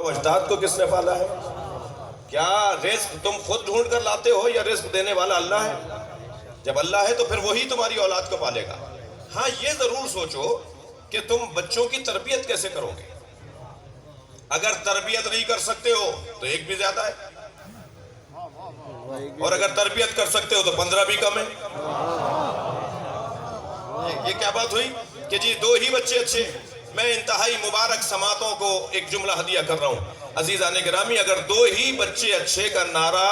اجداد کو کس نے پالا ہے؟ کیا رزق تم خود ڈھونڈ کر لاتے ہو یا رزق دینے والا اللہ ہے؟ جب اللہ ہے تو پھر وہی تمہاری اولاد کو پالے گا۔ ہاں یہ ضرور سوچو کہ تم بچوں کی تربیت کیسے کرو گے۔ اگر تربیت نہیں کر سکتے ہو تو ایک بھی زیادہ ہے، اور اگر تربیت کر سکتے ہو تو 15 بھی کم ہے۔ یہ کیا بات ہوئی کہ جی 2 ہی بچے اچھے؟ میں انتہائی مبارک سماعتوں کو ایک جملہ ہدیہ کر رہا ہوں۔ عزیزان گرامی، اگر 2 ہی بچے اچھے کا نعرہ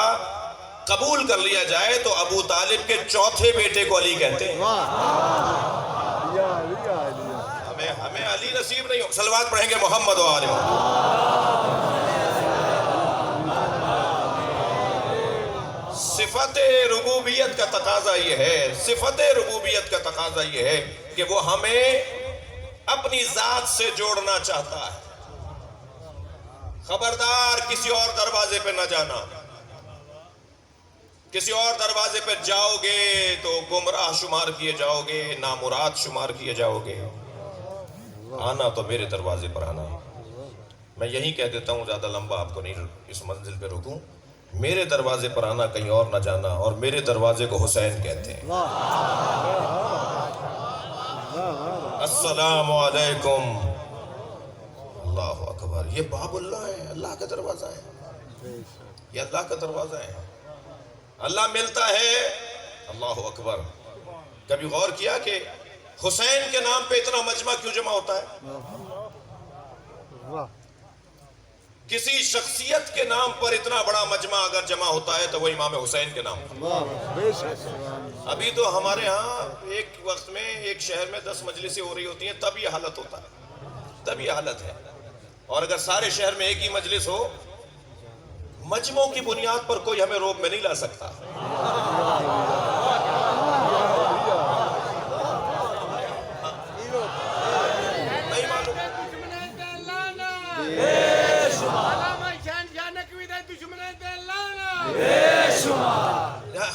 قبول کر لیا جائے تو ابو طالب کے 4تھے بیٹے کو علی کہتے ہیں۔ ہمیں علی نصیب نہیں ہو۔ صلوات پڑھیں گے محمد و آل محمد۔ صفت ربوبیت کا تقاضا یہ ہے، صفت ربوبیت کا تقاضا یہ ہے کہ وہ ہمیں اپنی ذات سے جوڑنا چاہتا ہے۔ خبردار کسی اور دروازے پہ نہ جانا۔ کسی اور دروازے پہ جاؤ گے تو گمراہ شمار کیے جاؤ گے، نامراد شمار کیے جاؤ گے۔ آنا تو میرے دروازے پر آنا ہے۔ میں یہی کہہ دیتا ہوں، زیادہ لمبا آپ کو نہیں اس منزل پہ رکوں۔ میرے دروازے پر آنا، کہیں اور نہ جانا، اور میرے دروازے کو حسین کہتے ہیں۔ السلام علیکم۔ اللہ اکبر۔ یہ باب اللہ ہے، اللہ کا دروازہ ہے، یہ اللہ کا دروازہ ہے۔ اللہ ملتا ہے۔ اللہ اکبر۔ کبھی غور کیا کہ حسین کے نام پہ اتنا مجمع کیوں جمع ہوتا ہے؟ کسی شخصیت کے نام پر اتنا بڑا مجمع اگر جمع ہوتا ہے تو وہ امام حسین کے نام پر۔ ابھی تو ہمارے ہاں ایک وقت میں ایک شہر میں 10 مجلسیں ہو رہی ہوتی ہیں، تب یہ حالت ہوتا ہے، تب یہ حالت ہے۔ اور اگر سارے شہر میں ایک ہی مجلس ہو، مجمعوں کی بنیاد پر کوئی ہمیں روک میں نہیں لا سکتا۔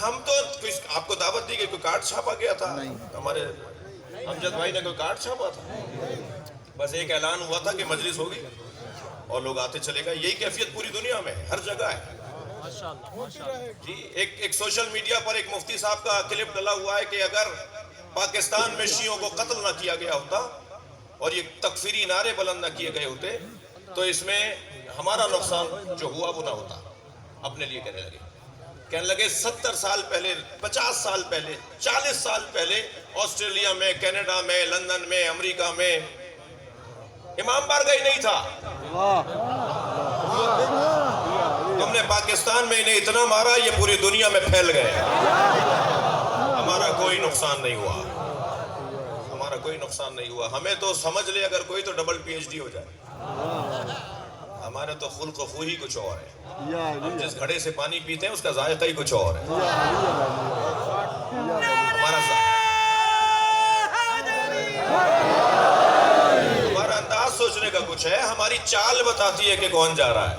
ہم تو آپ کو دعوت دی گئی، کوئی کارڈ چھاپا گیا تھا؟ ہمارے امجد بھائی نے کوئی کارڈ چھاپا تھا؟ بس ایک اعلان ہوا تھا کہ مجلس ہوگی اور لوگ آتے چلے گئے۔ یہی کیفیت پوری دنیا میں ہر جگہ ہے جی۔ ایک سوشل میڈیا پر ایک مفتی صاحب کا کلپ ڈلا ہوا ہے کہ اگر پاکستان میں شیعوں کو قتل نہ کیا گیا ہوتا اور یہ تکفیری نعرے بلند نہ کیے گئے ہوتے تو اس میں ہمارا نقصان جو ہوا وہ نہ ہوتا۔ اپنے لیے کہنے لگے 70 سال پہلے، 50 سال پہلے، 40 سال پہلے آسٹریلیا میں، کینیڈا میں، لندن میں، امریکہ میں امام بارگاہ ہی نہیں تھا۔ تم نے پاکستان میں انہیں اتنا مارا، یہ پوری دنیا میں پھیل گئے۔ ہمارا کوئی نقصان نہیں ہوا، ہمارا کوئی نقصان نہیں ہوا۔ ہمیں تو سمجھ لے اگر کوئی تو ڈبل PhD ہو جائے۔ ہمارے تو خلق و خوی کچھ اور ہے۔ ہم جس گھڑے سے پانی پیتے ہیں اس کا ذائقہ ہی کچھ اور ہے۔ ہمارا انداز سوچنے کا کچھ ہے، ہماری چال بتاتی ہے کہ کون جا رہا ہے،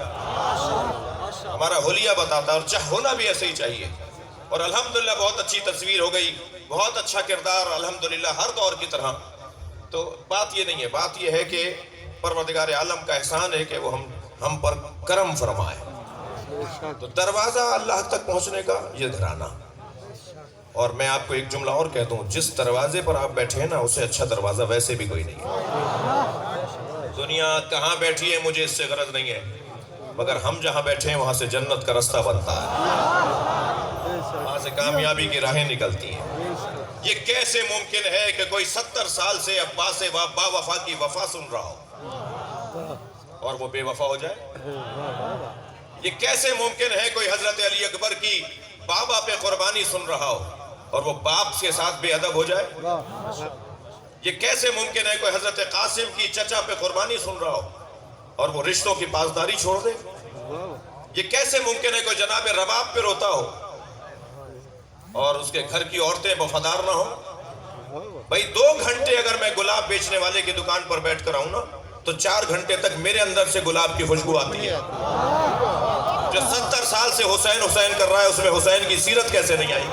ہمارا حلیہ بتاتا ہے، اور ہونا بھی ایسے ہی چاہیے۔ اور الحمدللہ بہت اچھی تصویر ہو گئی، بہت اچھا کردار الحمدللہ ہر دور کی طرح۔ تو بات یہ نہیں ہے، بات یہ ہے کہ پروردگار عالم کا احسان ہے کہ وہ ہم پر کرم فرمائے۔ تو دروازہ اللہ تک پہنچنے کا یہ گھرانہ۔ اور میں آپ کو ایک جملہ اور کہہ دوں، جس دروازے پر آپ بیٹھے ہیں نا، اسے اچھا دروازہ ویسے بھی کوئی نہیں ہے۔ دنیا کہاں بیٹھی ہے مجھے اس سے غرض نہیں ہے، مگر ہم جہاں بیٹھے ہیں وہاں سے جنت کا رستہ بنتا ہے، وہاں سے کامیابی کی راہیں نکلتی ہیں۔ یہ کیسے ممکن ہے کہ کوئی 70 سال سے عباس با وفا کی وفا سن رہا ہو اور وہ بے وفا ہو جائے؟ یہ کیسے ممکن ہے کوئی حضرت علی اکبر کی بابا پہ قربانی سن رہا ہو اور وہ باپ کے ساتھ بے ادب ہو جائے؟ یہ کیسے ممکن ہے کوئی حضرت قاسم کی چچا پہ قربانی سن رہا ہو اور وہ رشتوں کی پاسداری چھوڑ دے؟ یہ کیسے ممکن ہے کوئی جناب رباب پہ روتا ہو اور اس کے گھر کی عورتیں وفادار نہ ہو؟ بھائی 2 گھنٹے اگر میں گلاب بیچنے والے کی دکان پر بیٹھ کر آؤں نا تو 4 گھنٹے تک میرے اندر سے گلاب کی خوشبو آتی ہے۔ جو 70 سال سے حسین حسین کر رہا ہے اس میں حسین کی سیرت کیسے نہیں آئی؟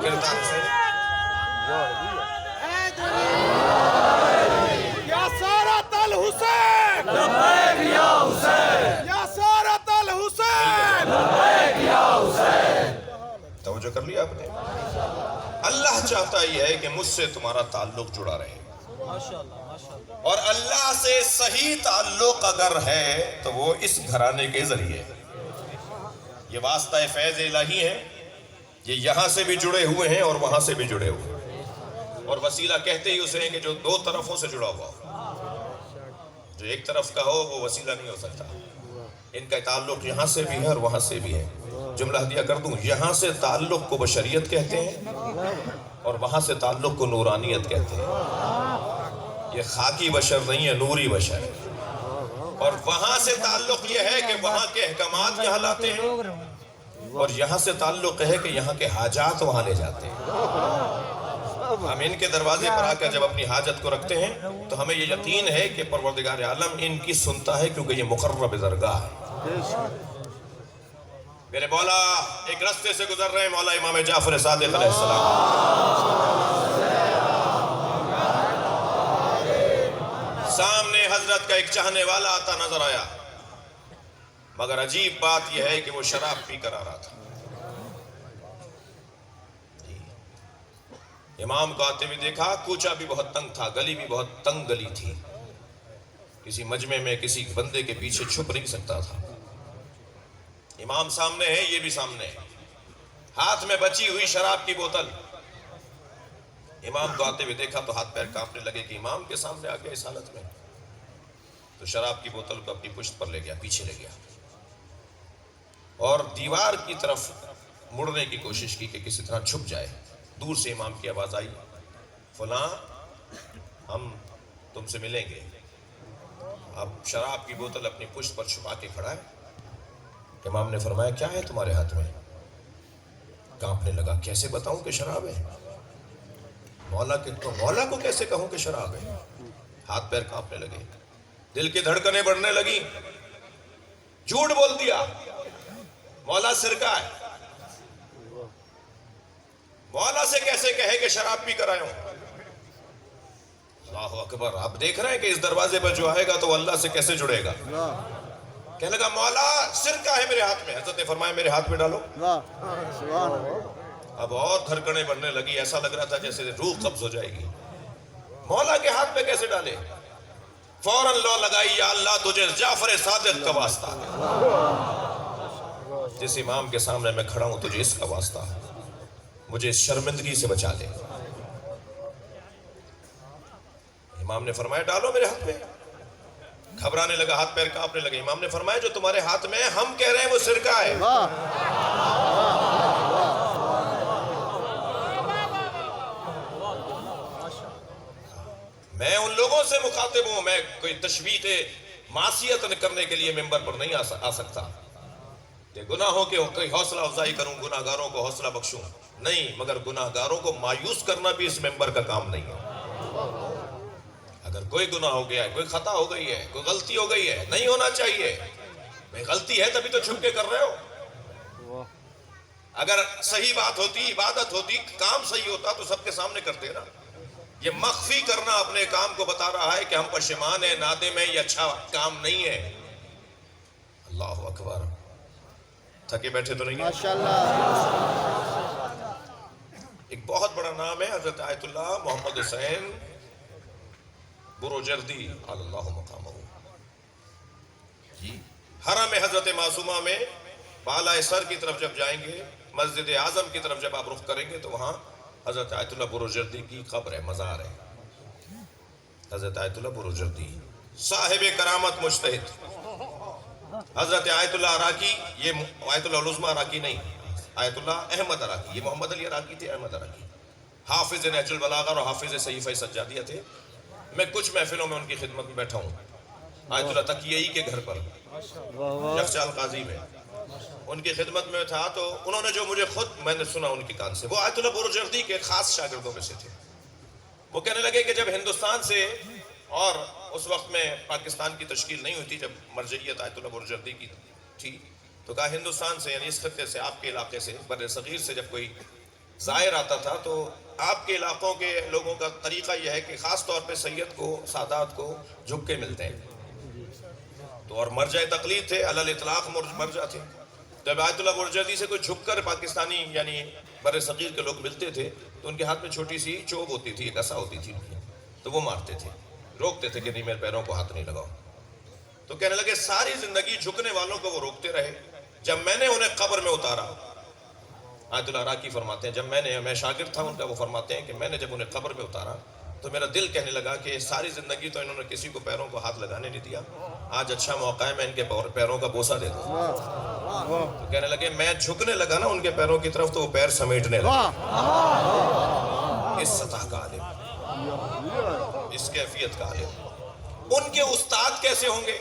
کردار حسین یا سارت الحسین توجہ کر لیا آپ نے؟ اللہ چاہتا یہ ہے کہ مجھ سے تمہارا تعلق جڑا رہے، اور اللہ سے صحیح تعلق اگر ہے تو وہ اس گھرانے کے ذریعے، یہ واسطہ فیض الہی ہے، یہ یہاں سے بھی جڑے ہوئے ہیں اور وہاں سے بھی جڑے ہوئے ہیں، اور وسیلہ کہتے ہی اسے ہیں کہ جو دو طرفوں سے جڑا ہوا ہو، جو ایک طرف کا ہو وہ وسیلہ نہیں ہو سکتا۔ ان کا تعلق یہاں سے بھی ہے اور وہاں سے بھی ہے۔ جملہ ہدیہ کر دوں، یہاں سے تعلق کو بشریت کہتے ہیں اور وہاں سے تعلق کو نورانیت کہتے ہیں۔ یہ خاکی بشر نہیں ہے، نوری بشر ہے۔ اور وہاں سے تعلق یہ ہے کہ وہاں کے احکامات یہاں لاتے ہیں، اور یہاں سے تعلق ہے کہ یہاں کے حاجات وہاں لے جاتے ہیں۔ ہم ان کے دروازے پر آ کر جب اپنی حاجت کو رکھتے ہیں تو ہمیں یہ یقین ہے کہ پروردگار عالم ان کی سنتا ہے، کیونکہ یہ مقرب درگاہ ہے۔ میرے مولا ایک رستے سے گزر رہے ہیں، مولا امام جعفر صادق علیہ السلام، سامنے حضرت کا ایک چاہنے والا آتا نظر آیا، مگر عجیب بات یہ ہے کہ وہ شراب پی کر آ رہا تھا۔ امام کو آتے ہوئے دیکھا، کوچہ بھی بہت تنگ تھا، گلی بھی بہت تنگ گلی تھی، کسی مجمع میں کسی بندے کے پیچھے چھپ نہیں سکتا تھا۔ امام سامنے ہے، یہ بھی سامنے ہے، ہاتھ میں بچی ہوئی شراب کی بوتل۔ امام کو آتے ہوئے دیکھا تو ہاتھ پیر کانپنے لگے کہ امام کے سامنے آ گیا اس حالت میں، تو شراب کی بوتل کو اپنی پشت پر لے گیا، پیچھے لے گیا، اور دیوار کی طرف مڑنے کی کوشش کی کہ کسی طرح چھپ جائے۔ دور سے امام کی آواز آئی، فلاں ہم تم سے ملیں گے۔ اب شراب کی بوتل اپنی پشت پر چھپا کے کھڑا ہے۔ امام نے فرمایا کیا ہے تمہارے ہاتھ میں؟ کانپنے لگا، کیسے بتاؤں کہ شراب ہے؟ مولا کو کیسے کہوں کہ شراب ہے؟ ہاتھ پیر کانپنے لگے، دل کی دھڑکنیں بڑھنے لگی، جھوٹ بول دیا، مولا سرکہ ہے، مولا سے کیسے کہے کہ شراب پی کر آئے ہوں؟ اللہ اکبر۔ آپ دیکھ رہے ہیں کہ اس دروازے پر جو آئے گا تو وہ اللہ سے کیسے جڑے گا۔ کہنے لگا مولا سرکہ ہے میرے ہاتھ میں۔ حضرت نے فرمایا میرے ہاتھ میں ڈالو۔ اب اور دھڑکنیں بڑھنے لگی، ایسا لگ رہا تھا جیسے روح قبض ہو جائے گی۔ مولا کے ہاتھ میں کیسے ڈالے؟ فوراً لو لگائی، یا اللہ تجھے جعفر صادق کا واسطہ ہے، جس امام کے سامنے میں کھڑا ہوں تجھے اس کا واسطہ ہے، مجھے اس شرمندگی سے بچا لے۔ امام نے فرمایا ڈالو میرے ہاتھ میں۔ گھبرانے لگا، ہاتھ پیر کانپنے لگے۔ امام نے فرمایا جو تمہارے ہاتھ میں ہے ہم کہہ رہے ہیں وہ سرکہ ہے۔ میں ان لوگوں سے مخاطب ہوں، میں کوئی تشویق معصیت کرنے کے لیے ممبر پر نہیں آ سکتا کہ گناہوں کے کوئی حوصلہ افزائی کروں، گناہگاروں کو حوصلہ بخشوں، نہیں، مگر گناہگاروں کو مایوس کرنا بھی اس ممبر کا کام نہیں ہے۔ اگر کوئی گناہ ہو گیا ہے، کوئی خطا ہو گئی ہے، کوئی غلطی ہو گئی ہے، نہیں ہونا چاہیے، بھئی غلطی ہے تبھی تو چھپ کے کر رہے ہو۔ اگر صحیح بات ہوتی، عبادت ہوتی، کام صحیح ہوتا تو سب کے سامنے کرتے نا۔ یہ مخفی کرنا اپنے کام کو بتا رہا ہے کہ ہم پشیمان ہیں، نادم ہیں، یہ اچھا کام نہیں ہے۔ اللہ اکبر۔ تھکے بیٹھے تو نہیں ہیں؟ ماشاءاللہ۔ ایک بہت بڑا نام ہے حضرت آیت اللہ محمد حسین بروجردی اللہ مقامہ۔ حرم حضرت معصومہ میں بالائے سر کی طرف جب جائیں گے، مسجد اعظم کی طرف جب آپ رخ کریں گے تو وہاں حضرت آیت اللہ بروجردی کی قبر ہے، مزار ہے۔ حضرت آیت اللہ بروجردی صاحب کرامت مجتہد، حضرت آیت اللہ عراقی، یہ آیت اللہ العظمہ عراقی نہیں، آیت اللہ احمد عراقی، یہ محمد علی عراقی تھے، احمد عراقی حافظ نہج البلاغہ اور حافظ صحیفہ سجادیہ تھے۔ میں کچھ محفلوں میں ان کی خدمت میں بیٹھا ہوں، آیت اللہ تقیئی کے گھر پر یخچال قاضی میں ان کی خدمت میں تھا، تو انہوں نے جو مجھے خود میں نے سنا ان کی کان سے، وہ آیت اللہ بروجردی کے خاص شاگردوں میں سے تھے۔ وہ کہنے لگے کہ جب ہندوستان سے، اور اس وقت میں پاکستان کی تشکیل نہیں ہوئی تھی، جب مرجعیت آیت اللہ بروجردی کی تھی، تو کہا ہندوستان سے، یعنی اس خطے سے، آپ کے علاقے سے، بر صغیر سے جب کوئی زائر آتا تھا تو آپ کے علاقوں کے لوگوں کا طریقہ یہ ہے کہ خاص طور پہ سید کو، سادات کو جھک کے ملتے ہیں، تو اور مرجع تقلید تھے، علی الاطلاق مرجع تھے، تو جب آیت اللہ برجردی سے کوئی جھک کر پاکستانی یعنی بر صغیر کے لوگ ملتے تھے تو ان کے ہاتھ میں چھوٹی سی چوب ہوتی تھی، ایک عصا ہوتی تھی ان کی، تو وہ مارتے تھے، روکتے تھے کہ نہیں میرے پیروں کو ہاتھ نہیں لگاؤ. تو کہنے لگے ساری زندگی جھکنے والوں کو وہ روکتے رہے، جب میں نے انہیں قبر میں اتارا. آیت اللہ عراقی فرماتے ہیں جب میں شاگرد تھا ان کا، وہ فرماتے ہیں کہ میں نے جب انہیں قبر میں اتارا تو میرا دل کہنے لگا کہ ساری زندگی تو انہوں نے کسی کو پیروں کو ہاتھ لگانے نہیں دیا، آج اچھا موقع ہے میں ان کے پیروں کا بوسہ دے دوں. تو کہنے لگے میں جھکنے لگا نا ان کے پیروں کی طرف تو وہ پیر سمیٹنے لگے. اس سطح کا عالم، اس کیفیت کا عالم. ان کے استاد کیسے ہوں گے؟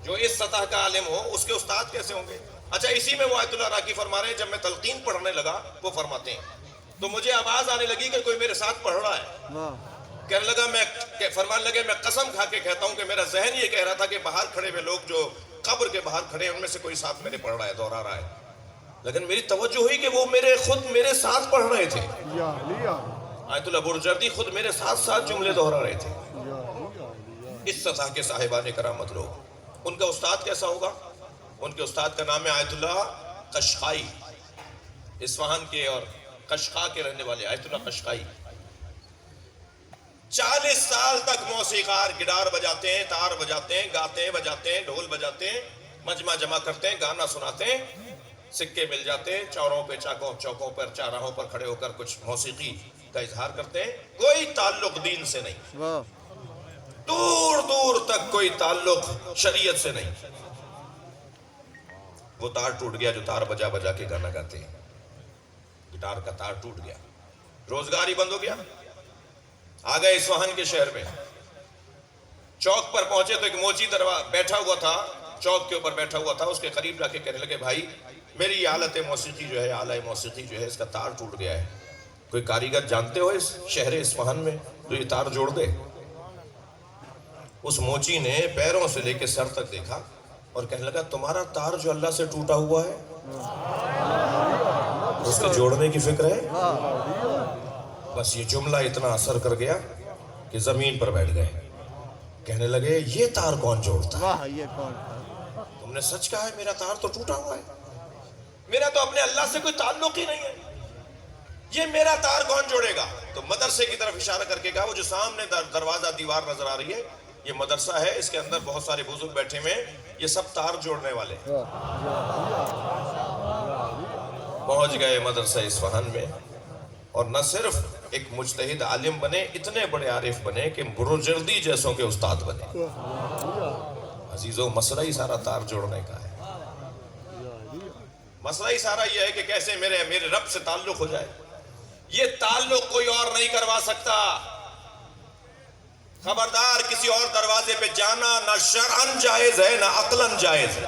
جو اس سطح کا عالم ہو اس کے استاد کیسے ہوں گے؟ اچھا اسی میں وہ آیت اللہ راکی فرما رہے ہیں جب میں تلقین پڑھنے لگا وہ فرماتے ہیں تو مجھے آواز آنے لگی کہ کوئی میرے ساتھ پڑھ رہا ہے. کہنے لگا فرمان لگے میں قسم کھا کے کہتا ہوں کہ میرا ذہن یہ کہہ رہا تھا کہ باہر کھڑے ہوئے لوگ جو قبر کے باہر کھڑے ہیں ان میں سے کوئی ساتھ میرے پڑھ رہا ہے، دوہرا رہا ہے. لیکن میری توجہ ہوئی کہ وہ خود میرے ساتھ پڑھ رہے تھے. آیت اللہ برجردی خود میرے ساتھ ساتھ جملے دوہرا رہے تھے. اس سطح کے صاحبان کرامت لوگ. ان کا استاد کیسا ہوگا؟ ان کے استاد کا نام ہے آیت اللہ قشقائی، اصفہان کے اور قشقا کے رہنے والے آیت اللہ قشقائی. 40 سال تک موسیقار گٹار بجاتے ہیں، تار بجاتے ہیں، گاتے ہیں، بجاتے ہیں، ڈھول بجاتے ہیں، مجمع جمع کرتے ہیں، گانا سناتے ہیں، سکے مل جاتے ہیں، چوروں پہ چوکوں پر چاراہوں پر کھڑے ہو کر کچھ موسیقی کا اظہار کرتے ہیں. کوئی تعلق دین سے نہیں، دور دور تک کوئی تعلق شریعت سے نہیں. وہ تار ٹوٹ گیا جو تار بجا بجا کے گانا گاتے ہیں، گٹار کا تار ٹوٹ گیا، روزگار ہی بند ہو گیا. آ گئے اصفہان کے شہر میں، چوک پر پہنچے تو ایک موچی بیٹھا ہوا تھا، چوک کے اوپر بیٹھا ہوا تھا. اس کے قریب جا کے کہنے لگے بھائی میری آلت موسیقی جو ہے، آلہ موسیقی جو ہے، اس کا تار ٹوٹ گیا ہے، کوئی کاریگر جانتے ہو اس شہر اصفہان میں جو یہ تار جوڑ دے؟ اس موچی نے پیروں سے لے کے سر تک دیکھا اور کہنے لگا تمہارا تار جو اللہ سے ٹوٹا ہوا ہے اس کو جوڑنے کی فکر ہے؟ بس یہ جملہ اتنا اثر کر گیا کہ زمین پر بیٹھ گئے. کہنے لگے یہ تار کون جوڑتا ہے؟ تم نے سچ کہا ہے، میرا تار تو ٹوٹا ہوا ہے، میرا تو اپنے اللہ سے کوئی تعلق ہی نہیں ہے، یہ میرا تار کون جوڑے گا؟ تو مدرسے کی طرف اشارہ کر کے کہا وہ جو سامنے دروازہ دیوار نظر آ رہی ہے یہ مدرسہ ہے، اس کے اندر بہت سارے بزرگ بیٹھے ہوئے، یہ سب تار جوڑنے والے. پہنچ گئے مدرسہ اصفہان میں اور نہ صرف ایک مجتہد عالم بنے، اتنے بڑے عارف بنے کہ برجردی جیسوں کے استاد بنے. عزیزو مسئلہ ہی سارا تار جوڑنے کا ہے. مسئلہ ہی سارا یہ ہے کہ کیسے میرے رب سے تعلق ہو جائے. یہ تعلق کوئی اور نہیں کروا سکتا. خبردار کسی اور دروازے پہ جانا نہ شرعن جائز ہے نہ عقلاً جائز ہے.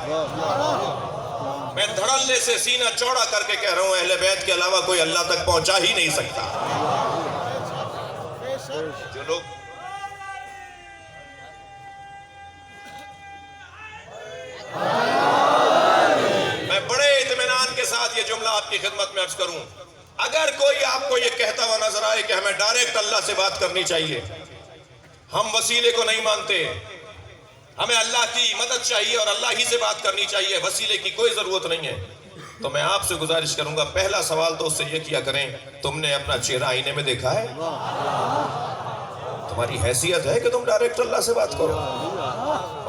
میں دھڑلے سے سینہ چوڑا کر کے کہہ رہا ہوں اہل بیت کے علاوہ کوئی اللہ تک پہنچا ہی نہیں سکتا. جو لوگ میں بڑے اطمینان کے ساتھ یہ جملہ آپ کی خدمت میں عرض کروں، اگر کوئی آپ کو یہ کہتا ہوا نظر آئے کہ ہمیں ڈائریکٹ اللہ سے بات کرنی چاہیے، ہم وسیلے کو نہیں مانتے، ہمیں اللہ کی مدد چاہیے اور اللہ ہی سے بات کرنی چاہیے، وسیلے کی کوئی ضرورت نہیں ہے، تو میں آپ سے گزارش کروں گا پہلا سوال تو اس سے یہ کیا کریں تم نے اپنا چہرہ آئینے میں دیکھا ہے؟ تمہاری حیثیت ہے کہ تم ڈائریکٹ اللہ سے بات کرو؟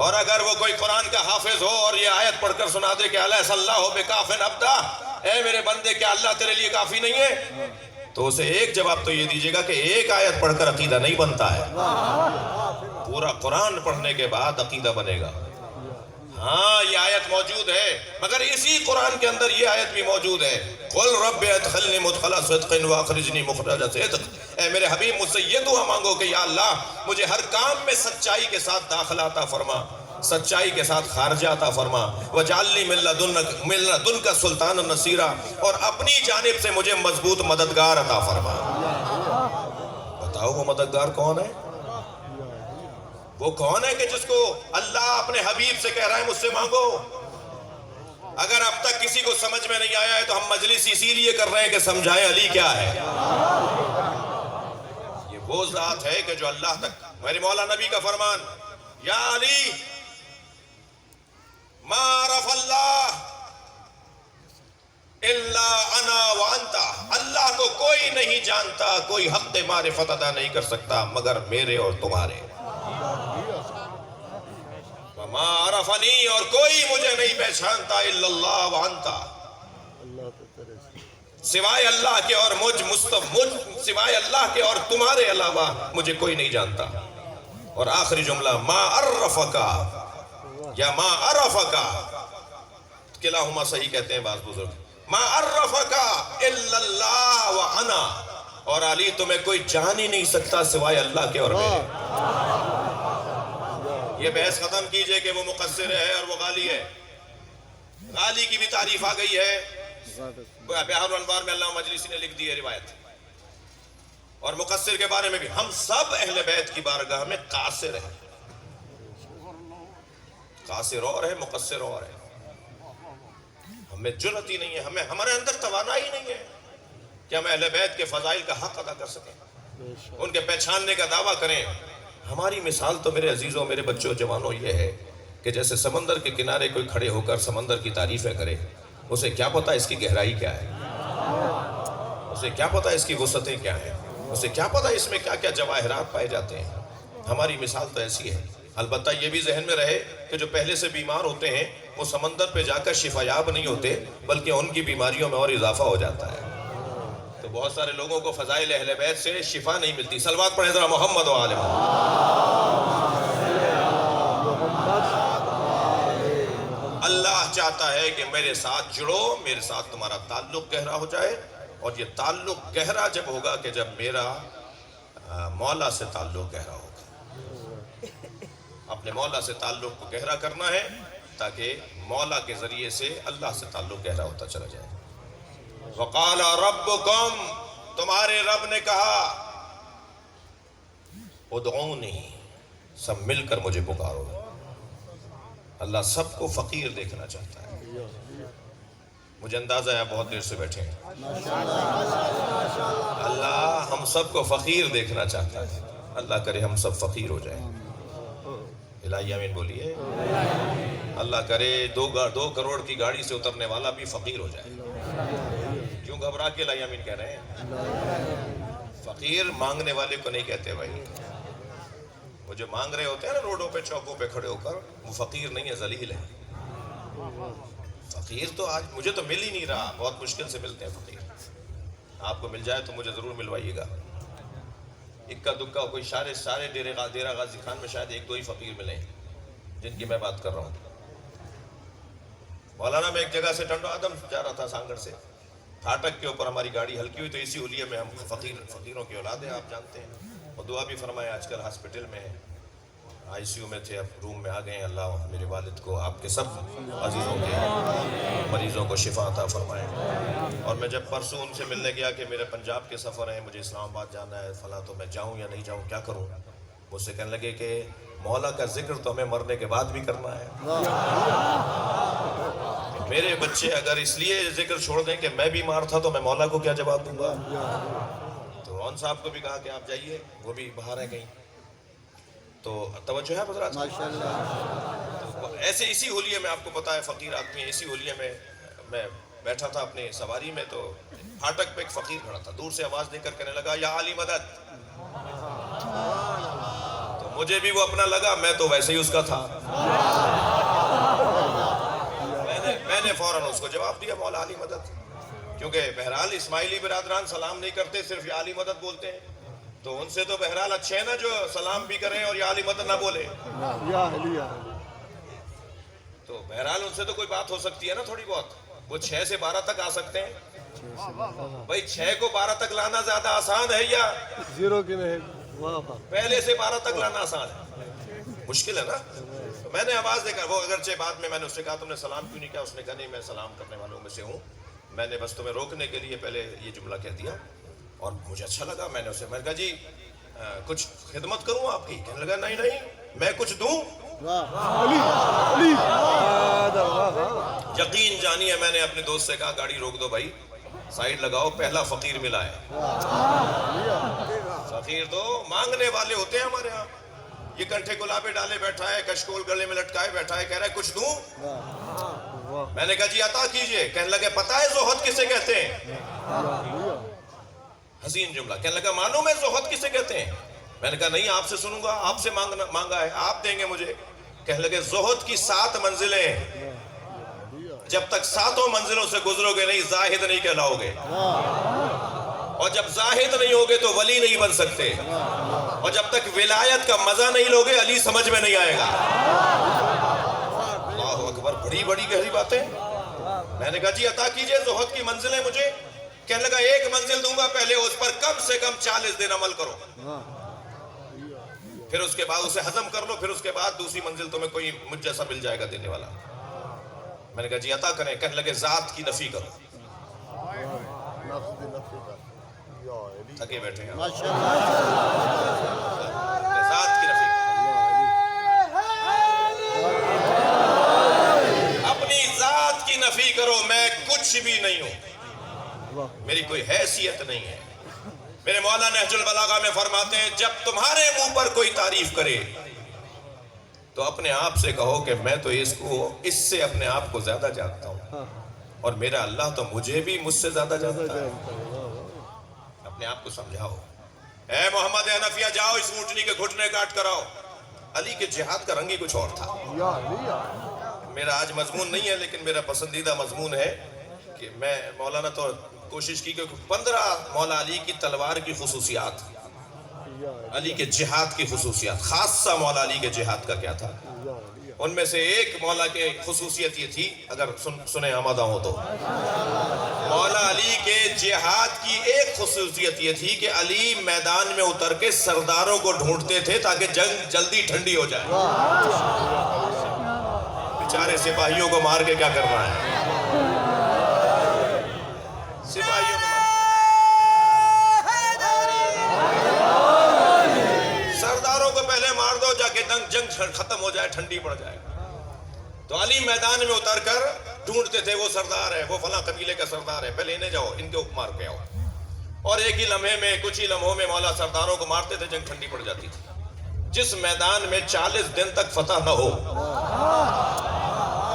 اور اگر وہ کوئی قرآن کا حافظ ہو اور یہ آیت پڑھ کر سنا دے کہ الیس اللہ بکافٍ عبدہ، اے میرے بندے کیا اللہ تیرے لیے کافی نہیں ہے؟ تو اسے ایک جواب تو یہ دیجیے گا کہ ایک آیت پڑھ کر عقیدہ نہیں بنتا ہے، پورا قرآن پڑھنے کے بعد عقیدہ بنے گا. ہاں یہ آیت موجود ہے مگر اسی قرآن کے اندر یہ آیت بھی موجود ہے، قُلْ رَبِّ اَدْخِلْنِي مُدْخَلَ صِدْقٍ وَأَخْرِجْنِي مُخْرَجَ صِدْقٍ. اے میرے حبیب مجھ سے یہ دعا مانگو کہ یا اللہ مجھے ہر کام میں سچائی کے ساتھ داخلہ عطا فرما، سچائی کے ساتھ خارجہ عطا فرما. وَجَعَلْنِي مِن لَدُنَّكَ سُلْطَانًا نَصِيرًا، اور اپنی جانب سے مجھے مضبوط مددگار عطا فرما. بتاؤ وہ مددگار کون ہے؟ وہ کون ہے کہ جس کو اللہ اپنے حبیب سے کہہ رہا ہے مجھ سے مانگو؟ اگر اب تک کسی کو سمجھ میں نہیں آیا ہے تو ہم مجلس اسی لیے کر رہے ہیں کہ سمجھائیں علی کیا ہے. یہ وہ ذات ہے کہ جو اللہ تک، میرے مولا نبی کا فرمان، یا علی ما عرف اللہ جانتا، کوئی حق معرفت ادا نہیں کر سکتا مگر میرے اور تمہارے. وما عرفنی، اور کوئی مجھے نہیں پہچانتا الا اللہ وانتا، سوائے اللہ کے اور سوائے اللہ کے اور تمہارے علاوہ مجھے کوئی نہیں جانتا. اور آخری جملہ ما عرفکا یا ما عرفکا، کلاہما صحیح کہتے ہیں بعض بزرگ. ما عرفکا الا اللہ وانا، اور علی تمہیں کوئی جان ہی نہیں سکتا سوائے اللہ کے اور میرے. یہ بحث ختم کیجئے کہ وہ مقصر ہے اور وہ غالی ہے. غالی کی بھی تعریف آ گئی ہے، بہار الانوار میں علامہ مجلسی نے لکھ دی ہے روایت. اور مقصر کے بارے میں بھی ہم سب اہل بیت کی بارگاہ میں قاصر ہیں. قاصر اور ہے، مقصر اور ہے. ہمیں جرأت ہی نہیں ہے، ہمارے اندر توانائی نہیں ہے کہ ہم اہل بیت کے فضائل کا حق ادا کر سکیں، ان کے پہچاننے کا دعویٰ کریں. ہماری مثال تو میرے عزیزوں، میرے بچوں، جوانوں یہ ہے کہ جیسے سمندر کے کنارے کوئی کھڑے ہو کر سمندر کی تعریفیں کرے، اسے کیا پتا اس کی گہرائی کیا ہے، اسے کیا پتا اس کی وسعتیں کیا ہیں، اسے کیا پتا اس میں کیا کیا جواہرات پائے جاتے ہیں. ہماری مثال تو ایسی ہے. البتہ یہ بھی ذہن میں رہے کہ جو پہلے سے بیمار ہوتے ہیں وہ سمندر پہ جا کر شفا یاب نہیں ہوتے، بلکہ ان کی بیماریوں میں اور اضافہ ہو جاتا ہے. تو بہت سارے لوگوں کو فضائل اہل بیت سے شفا نہیں ملتی. صلوات پڑھیں ذرا محمد و آل محمد. اللہ چاہتا ہے کہ میرے ساتھ جڑو، میرے ساتھ تمہارا تعلق گہرا ہو جائے. اور یہ تعلق گہرا جب ہوگا کہ جب میرا مولا سے تعلق گہرا ہوگا. اپنے مولا سے تعلق کو گہرا کرنا ہے تاکہ مولا کے ذریعے سے اللہ سے تعلق گہرا ہوتا چلا جائے. وقال ربکم، تمہارے رب نے کہا ادعونی، سب مل کر مجھے پکارو. اللہ سب کو فقیر دیکھنا چاہتا ہے. مجھے اندازہ ہے بہت دیر سے بیٹھے ہیں. اللہ ہم سب کو فقیر دیکھنا چاہتا ہے. اللہ کرے ہم سب فقیر ہو جائیں. الہی آمین بولیے. اللہ کرے 2 کروڑ کی گاڑی سے اترنے والا بھی فقیر ہو جائے. کیوں گھبرا کے الہی آمین کہہ رہے ہیں؟ فقیر مانگنے والے کو نہیں کہتے بھائی. وہ جو مانگ رہے ہوتے ہیں نا روڈوں پہ چوکوں پہ کھڑے ہو کر، وہ فقیر نہیں ہے، ذلیل ہے. فقیر تو آج مجھے تو مل ہی نہیں رہا، بہت مشکل سے ملتے ہیں فقیر. آپ کو مل جائے تو مجھے ضرور ملوائیے گا. اکا دکا کوئی سارے ڈیرہ غازی خان میں شاید 1-2 ہی فقیر ملے جن کی میں بات کر رہا ہوں. مولانا میں ایک جگہ سے ٹنڈو آدم جا رہا تھا سانگڑ سے، پھاٹک کے اوپر ہماری گاڑی ہلکی ہوئی تو اسی ہولیے میں ہم فقیروں کی اولاد ہیں، آپ جانتے ہیں. اور دعا بھی فرمائے. آج کل ہاسپٹل میں ICU میں تھے، اب روم میں آ گئے ہیں. اللہ میرے والد کو، آپ کے سب عزیزوں کے مریضوں کو شفا عطا فرمائے. اور میں جب پرسوں ان سے ملنے گیا کہ میرے پنجاب کے سفر ہیں، مجھے اسلام آباد جانا ہے فلاں، تو میں جاؤں یا نہیں جاؤں، کیا کروں؟ مجھ سے کہنے لگے کہ مولا کا ذکر تو ہمیں مرنے کے بعد بھی کرنا ہے. میرے بچے اگر اس لیے ذکر چھوڑ دیں کہ میں بیمار تھا تو میں مولا کو کیا جواب دوں گا؟ تو رون صاحب کو بھی کہا کہ آپ جائیے، وہ بھی باہر ہیں کہیں. تو توجہ ہے حضرات؟ ایسے اسی ہولیے میں، آپ کو پتا ہے فقیر آدمی، اسی ہولیے میں میں بیٹھا تھا اپنی سواری میں، تو پھاٹک پہ ایک فقیر کھڑا تھا. دور سے آواز دے کر کہنے لگا یا علی مدد. تو مجھے بھی وہ اپنا لگا، میں تو ویسے ہی اس کا تھا. میں نے فوراً اس کو جواب دیا مولا علی مدد. کیونکہ بہرحال اسماعیلی برادران سلام نہیں کرتے، صرف یا علی مدد بولتے ہیں. تو ان سے تو بہرحال اچھے ہیں نا جو سلام بھی کریں اور یا علی مدد نہ بولے. تو بہرحال ان سے تو کوئی بات ہو سکتی ہے نا تھوڑی بہت. وہ 6 سے 12 تک آ سکتے ہیں. بھائی 6 کو 12 تک لانا زیادہ آسان ہے یا 0 کے میں پہلے سے 12 تک لانا آسان ہے؟ مشکل ہے نا. تو میں نے آواز دے کر، وہ اگرچہ بعد میں نے اس سے کہا تم نے سلام کیوں نہیں کیا؟ اس نے کہا نہیں میں سلام کرنے والوں میں سے ہوں، میں نے بس تمہیں روکنے کے لیے پہلے یہ جملہ کہہ دیا. اور مجھے اچھا لگا. میں نے کہا جی کچھ خدمت کروں آپ کی؟ کہنے لگا نہیں میں کچھ دوں. یقین جانیے میں نے اپنے دوست سے کہا گاڑی روک دو بھائی، سائیڈ لگاؤ، پہلا فقیر ملا ہے. فقیر تو مانگنے والے ہوتے ہیں ہمارے ہاں. یہ کنٹھے گلابے ڈالے بیٹھا ہے، کشکول گلے میں لٹکائے بیٹھا ہے، کہہ رہا ہے کچھ دوں. میں نے کہا جی عطا کیجئے. کہنے لگے پتہ ہے زہد کسے کہتے ہیں؟ حسین جملہ. کہنے لگا معلوم ہے زہد کسے کہتے ہیں؟ میں نے کہا نہیں، آپ سے سنوں گا، آپ سے مانگا ہے، آپ دیں گے مجھے. کہنے لگے زہد کی 7 منزلیں، جب تک 7 منزلوں سے گزرو گے نہیں زاہد نہیں کہلاؤ گے، اور جب زاہد نہیں ہوگے تو ولی نہیں بن سکتے، اور جب تک ولایت کا مزہ نہیں لوگے علی سمجھ میں نہیں آئے گا. اللہ اکبر، بڑی بڑی گہری باتیں. میں نے کہا جی عطا کیجئے زہد کی منزلیں مجھے. کہنے لگا 1 منزل دوں گا، پہلے اس پر کم سے کم 40 دن عمل کرو، پھر اس کے بعد اسے ہضم کر لو، پھر اس کے بعد دوسری منزل تمہیں کوئی مجھ جیسا مل جائے گا دینے والا. میں نے کہا جی عطا کریں. کہنے لگے ذات کی نفی کرو. تھکے بیٹھے ہیں، ذات کی نفی، اپنی ذات کی نفی کرو. میں کچھ بھی نہیں ہوں، میری کوئی حیثیت نہیں ہے. میرے مولا نہج البلاغہ میں فرماتے ہیں جب تمہارے منہ پر کوئی تعریف کرے تو اپنے آپ سے کہو کہ میں تو اس سے اپنے آپ کو زیادہ جانتا ہوں، اور میرا اللہ تو مجھے بھی مجھ سے زیادہ جانتا ہے. اپنے آپ کو سمجھاؤ. اے محمد حنفیہ جاؤ اس اونٹنی کے گھٹنے کاٹ کر آؤ. علی کے جہاد کا رنگ ہی کچھ اور تھا. میرا آج مضمون نہیں ہے لیکن میرا پسندیدہ مضمون ہے کہ میں مولانا تو کوشش کی کہ 15 مولا علی کی تلوار کی خصوصیات، علی کے جہاد کی خصوصیات، خاصہ مولا علی کے جہاد کا کیا تھا. ان میں سے ایک مولا کے خصوصیت یہ تھی، اگر سنیں آمادہ ہو تو، مولا علی کے جہاد کی ایک خصوصیت یہ تھی کہ علی میدان میں اتر کے سرداروں کو ڈھونڈتے تھے تاکہ جنگ جلدی ٹھنڈی ہو جائے. بیچارے سپاہیوں کو مار کے کیا کرنا ہے، سپاہیوں کو سرداروں کو پہلے مار دو جا کے جنگ ختم ہو جائے، ٹھنڈی پڑ جائے. تو علی میدان میں اتر کر ڈھونڈتے تھے وہ سردار ہے، وہ فلاں قبیلے کا سردار ہے، پہلے انہیں جاؤ، ان کے مار کے آؤ. اور ایک ہی لمحے میں، کچھ ہی لمحوں میں مولا سرداروں کو مارتے تھے، جنگ ٹھنڈی پڑ جاتی تھی. جس میدان میں 40 دن تک فتح نہ ہو،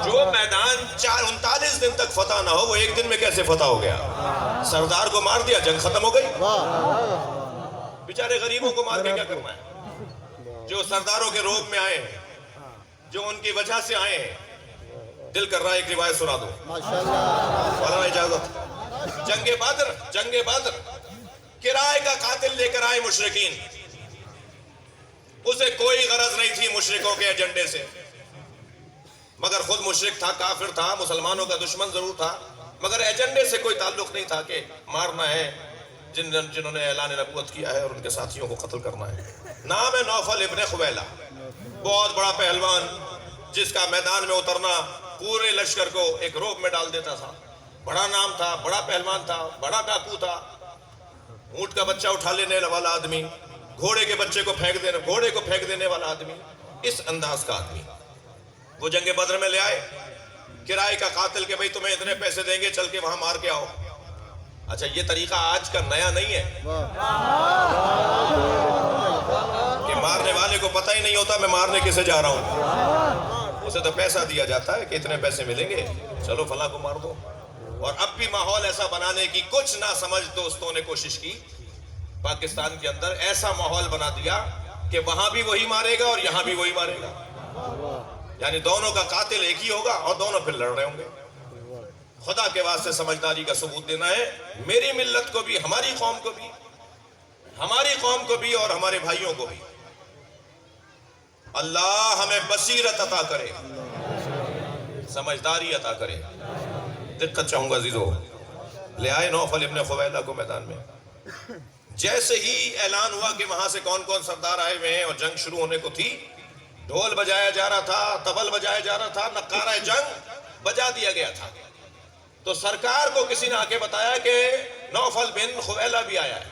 جو میدان 39 دن تک فتح نہ ہو، وہ ایک دن میں کیسے فتح ہو گیا؟ سردار کو مار دیا، جنگ ختم ہو گئی. بیچارے غریبوں کو مار کے کیا کرنا ہے؟ جو سرداروں کے روب میں آئے ہیں، جو ان کی وجہ سے آئے ہیں. دل کر رہا ہے ایک روایت سنا دو، مولانا اجازت. جنگ بدر کرائے کا قاتل لے کر آئے مشرکین. اسے کوئی غرض نہیں تھی مشرکوں کے ایجنڈے سے، مگر خود مشرک تھا، کافر تھا، مسلمانوں کا دشمن ضرور تھا، مگر ایجنڈے سے کوئی تعلق نہیں تھا کہ مارنا ہے جنہوں نے اعلان نبوت کیا ہے اور ان کے ساتھیوں کو قتل کرنا ہے. نام ہے نوفل ابن خویلہ، بہت بڑا پہلوان جس کا میدان میں اترنا پورے لشکر کو ایک روب میں ڈال دیتا تھا. بڑا نام تھا، بڑا پہلوان تھا، بڑا ڈاکو تھا. اونٹ کا بچہ اٹھا لینے والا آدمی، گھوڑے کے بچے کو گھوڑے کو پھینک دینے والا آدمی، اس انداز کا آدمی. وہ جنگ بدر میں لے آئے کرائے کا قاتل کہ بھئی تمہیں اتنے پیسے دیں گے، چل کے وہاں مار کے آؤ. اچھا یہ طریقہ آج کا نیا نہیں ہے کہ مارنے والے کو پتہ ہی نہیں ہوتا میں مارنے کسے جا رہا ہوں. اسے تو پیسہ دیا جاتا ہے کہ اتنے پیسے ملیں گے، چلو فلاں کو مار دو. اور اب بھی ماحول ایسا بنانے کی کچھ نہ سمجھ دوستوں نے کوشش کی. پاکستان کے اندر ایسا ماحول بنا دیا کہ وہاں بھی وہی مارے گا اور یہاں بھی وہی مارے گا. یعنی دونوں کا قاتل ایک ہی ہوگا اور دونوں پھر لڑ رہے ہوں گے. خدا کے واسطے سمجھداری کا ثبوت دینا ہے. میری ملت کو بھی، ہماری قوم کو بھی اور ہمارے بھائیوں کو بھی اللہ ہمیں بصیرت عطا کرے، سمجھداری عطا کرے. دقت چاہوں گا عزیزو، لے آئے نوفل ابن خویلہ کو میدان میں. جیسے ہی اعلان ہوا کہ وہاں سے کون کون سردار آئے ہوئے ہیں اور جنگ شروع ہونے کو تھی، ڈھول بجایا جا رہا تھا، طبل بجایا جا رہا تھا، نقارہ جنگ بجا دیا گیا تھا. تو سرکار کو کسی نے آ کے بتایا کہ نوفل بن خویلہ بھی آیا ہے.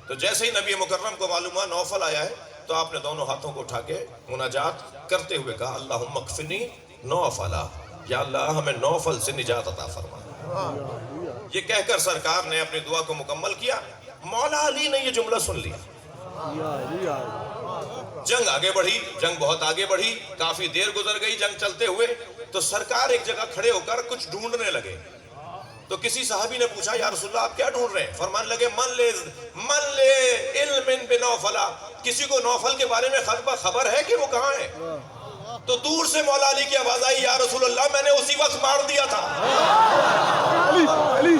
تو جیسے ہی نبی مکرم کو معلوم ہوا نوفل آیا ہے تو آپ نے دونوں ہاتھوں کو اٹھا کے مناجات کرتے ہوئے کہا اللہم اکفنی نوفلا، یا اللہ ہمیں نوفل سے نجات عطا فرما. یہ کہہ کر سرکار نے اپنی دعا کو مکمل کیا. مولا علی نے یہ جملہ سن لیا. جنگ آگے بڑھی، جنگ بہت آگے بڑھی، کافی دیر گزر گئی جنگ چلتے ہوئے. تو سرکار ایک جگہ کھڑے ہو کر کچھ ڈھونڈنے لگے. تو کسی صحابی نے پوچھا یا رسول اللہ آپ کیا ڈھونڈ رہے ہیں؟ فرمان لگے من لے علم بنوفلا، کسی کو نوفل کے بارے میں خبر ہے کہ وہ کہاں ہے؟ تو دور سے مولا علی کی آواز آئی یا رسول اللہ میں نے اسی وقت مار دیا تھا۔ علی علی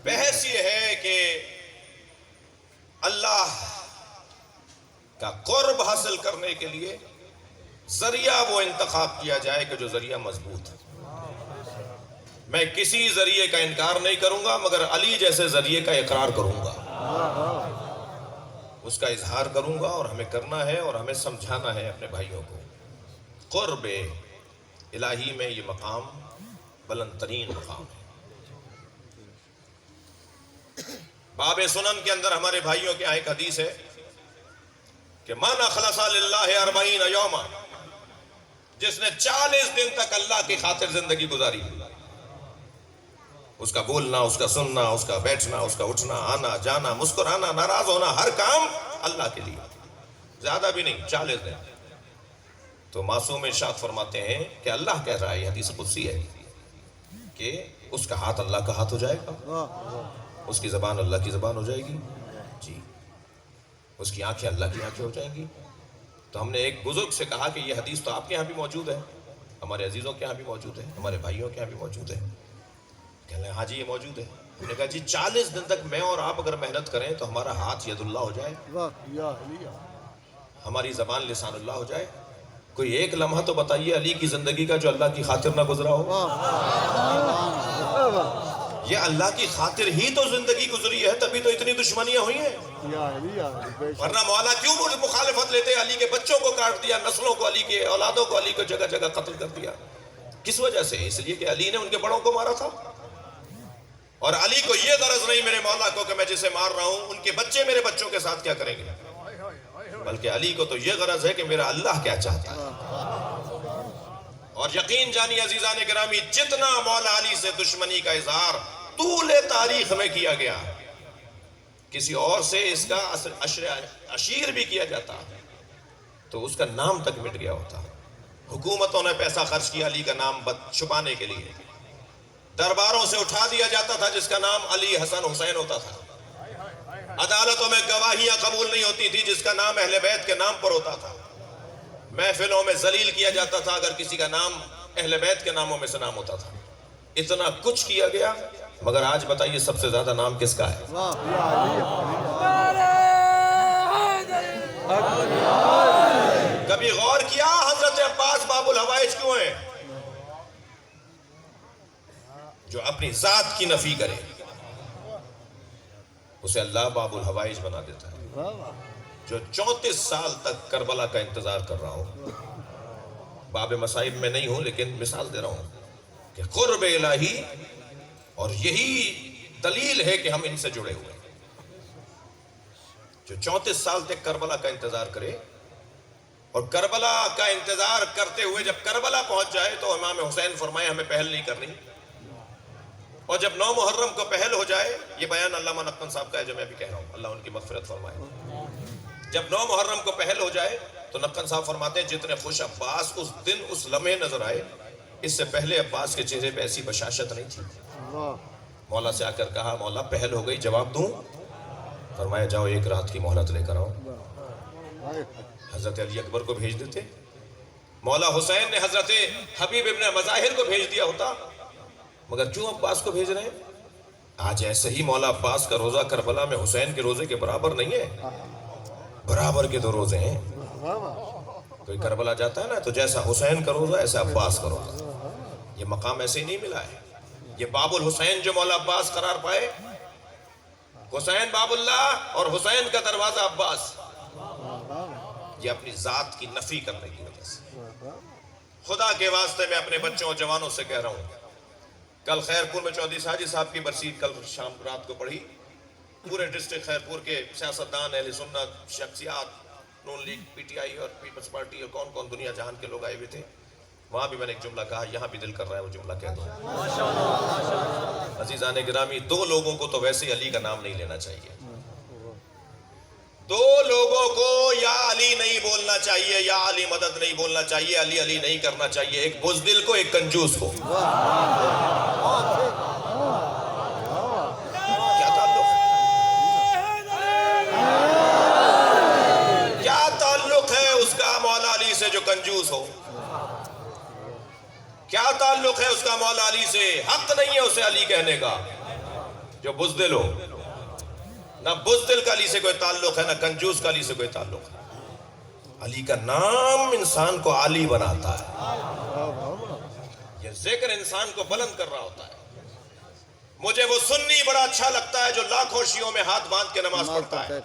بحث یہ ہے کہ اللہ کا قرب حاصل کرنے کے لیے ذریعہ وہ انتخاب کیا جائے کہ جو ذریعہ مضبوط ہے۔ میں کسی ذریعے کا انکار نہیں کروں گا مگر علی جیسے ذریعے کا اقرار کروں گا، اس کا اظہار کروں گا، اور ہمیں کرنا ہے اور ہمیں سمجھانا ہے اپنے بھائیوں کو۔ قرب الہی میں یہ مقام بلند ترین مقام ہے۔ باب سنن کے اندر ہمارے بھائیوں کے ایک حدیث ہے کہ من اخلص للہ 40 یوما، جس نے 40 دن تک اللہ کی خاطر زندگی گزاری، اس کا بولنا، اس کا سننا، اس کا بیٹھنا، اس کا اٹھنا، آنا جانا، مسکرانا، ناراض ہونا، ہر کام اللہ کے لیے، زیادہ بھی نہیں، 40 دن۔ تو معصوم ارشاد فرماتے ہیں کہ اللہ کہہ رہا ہے، یہ حدیث قدسی ہے، کہ اس کا ہاتھ اللہ کا ہاتھ ہو جائے گا، اس کی زبان اللہ کی زبان ہو جائے گی، جی، اس کی آنکھیں اللہ کی آنکھیں ہو جائیں گی۔ تو ہم نے ایک بزرگ سے کہا کہ یہ حدیث تو آپ کے ہاں بھی موجود ہے، ہمارے عزیزوں کے ہاں بھی موجود ہے، ہمارے بھائیوں کے ہاں بھی موجود ہے۔ کہنے لگے ہاں جی یہ موجود ہے۔ ہم نے کہا جی 40 دن تک میں اور آپ اگر محنت کریں تو ہمارا ہاتھ ید اللہ ہو جائے، ہماری زبان لسان اللہ ہو جائے۔ کوئی ایک لمحہ تو بتائیے علی کی زندگی کا جو اللہ کی خاطر نہ گزرا ہو۔ یہ اللہ کی خاطر ہی تو زندگی گزری ہے، تبھی تو اتنی دشمنیاں ہوئی ہیں، ورنہ مولا کیوں مخالفت لیتے؟ علی کے بچوں کو کاٹ دیا، نسلوں کو، علی کے اولادوں کو علی کو جگہ جگہ قتل کر دیا۔ کس وجہ سے؟ اس لیے کہ علی نے ان کے بڑوں کو مارا تھا، اور علی کو یہ غرض نہیں میرے مولا کو کہ میں جسے مار رہا ہوں ان کے بچے میرے بچوں کے ساتھ کیا کریں گے، بلکہ علی کو تو یہ غرض ہے کہ میرا اللہ کیا چاہتا ہے۔ اور یقین جانی عزیزان گرامی، جتنا مولا علی سے دشمنی کا اظہار طول تاریخ میں کیا گیا، کسی اور سے اس کا اشیر بھی کیا جاتا تو اس کا نام تک مٹ گیا ہوتا۔ حکومتوں نے پیسہ خرچ کیا علی کا نام چھپانے کے لیے، درباروں سے اٹھا دیا جاتا تھا جس کا نام علی حسن حسین ہوتا تھا، عدالتوں میں گواہیاں قبول نہیں ہوتی تھی جس کا نام اہل بیت کے نام پر ہوتا تھا، محفلوں میں ذلیل کیا جاتا تھا اگر کسی کا نام اہل بیت کے ناموں میں سے نام ہوتا تھا۔ اتنا کچھ کیا گیا، مگر آج بتائیے سب سے زیادہ نام کس کا ہے؟ کبھی غور کیا حضرت عباس باب الحوائج کیوں ہیں؟ جو اپنی ذات کی نفی کرے اسے اللہ باب الحوائج بنا دیتا ہے۔ جو 34 سال تک کربلا کا انتظار کر رہا ہوں، باب مصائب میں نہیں ہوں لیکن مثال دے رہا ہوں کہ قرب الہی، اور یہی دلیل ہے کہ ہم ان سے جڑے ہوئے ہیں۔ جو 34 سال تک کربلا کا انتظار کرے، اور کربلا کا انتظار کرتے ہوئے جب کربلا پہنچ جائے تو امام حسین فرمائے ہمیں پہل نہیں کرنی، اور جب 9 محرم کو پہل ہو جائے، یہ بیان علامہ نقطن صاحب کا ہے جو میں بھی کہہ رہا ہوں، اللہ ان کی مغفرت فرمائے، جب 9 محرم کو پہل ہو جائے تو نقطن صاحب فرماتے ہیں جتنے خوش عباس اس دن اس لمحے نظر آئے، اس سے پہلے عباس کے چہرے پہ ایسی بشاشت نہیں تھی۔ مولا سے آ کر کہا مولا پہل ہو گئی، جواب دوں؟ فرمایا جاؤ 1 رات کی مہلت لے کر آؤ۔ حضرت علی اکبر کو بھیج دیتے، مولا حسین نے حضرت حبیب ابن مظاہر کو بھیج دیا ہوتا، مگر کیوں عباس کو بھیج رہے ہیں؟ آج ایسے ہی مولا عباس کا روزہ کربلا میں حسین کے روزے کے برابر نہیں ہے، برابر کے 2 روزے ہیں۔ کوئی کربلا جاتا ہے نا تو جیسا حسین کا روزہ ایسا عباس کا روزہ، یہ مقام ایسے ہی نہیں ملا ہے۔ یہ باب الحسین جو مولا عباس قرار پائے، حسین باب اللہ اور حسین کا دروازہ عباس، یہ اپنی ذات کی نفی کرنے کی وجہ سے۔ خدا کے واسطے میں اپنے بچوں اور جوانوں سے کہہ رہا ہوں، کل خیرپور میں چودھری ساجد صاحب کی برسی کل شام رات کو پڑھی، پورے ڈسٹرکٹ خیرپور کے سیاستدان، اہل سنت، شخصیات، نون لیگ، پی ٹی آئی اور پیپلز پارٹی اور کون کون دنیا جہان کے لوگ آئے ہوئے تھے۔ وہاں بھی میں نے ایک جملہ کہا، یہاں بھی دل کر رہا ہے وہ جملہ کہہ دوں۔ عزیزان گرامی، 2 لوگوں کو تو ویسے علی کا نام نہیں لینا چاہیے، تو لوگوں کو یا علی نہیں بولنا چاہیے، یا علی مدد نہیں بولنا چاہیے، علی علی نہیں کرنا چاہیے، ایک بزدل کو، ایک کنجوس کو۔ کیا تعلق کیا تعلق ہے اس کا مولا علی سے جو کنجوس ہو؟ کیا تعلق ہے اس کا مولا علی سے؟ حق نہیں ہے اسے علی کہنے کا جو بزدل ہو۔ نہ بزدل کا علی سے کوئی تعلق ہے، نہ کنجوس کا علی سے کوئی تعلق ہے۔ علی کا نام انسان کو عالی بناتا ہے، یہ ذکر انسان کو بلند کر رہا ہوتا ہے۔ مجھے وہ سنی بڑا اچھا لگتا ہے جو لاکھوں شیعوں میں ہاتھ باندھ کے نماز پڑھتا ہے،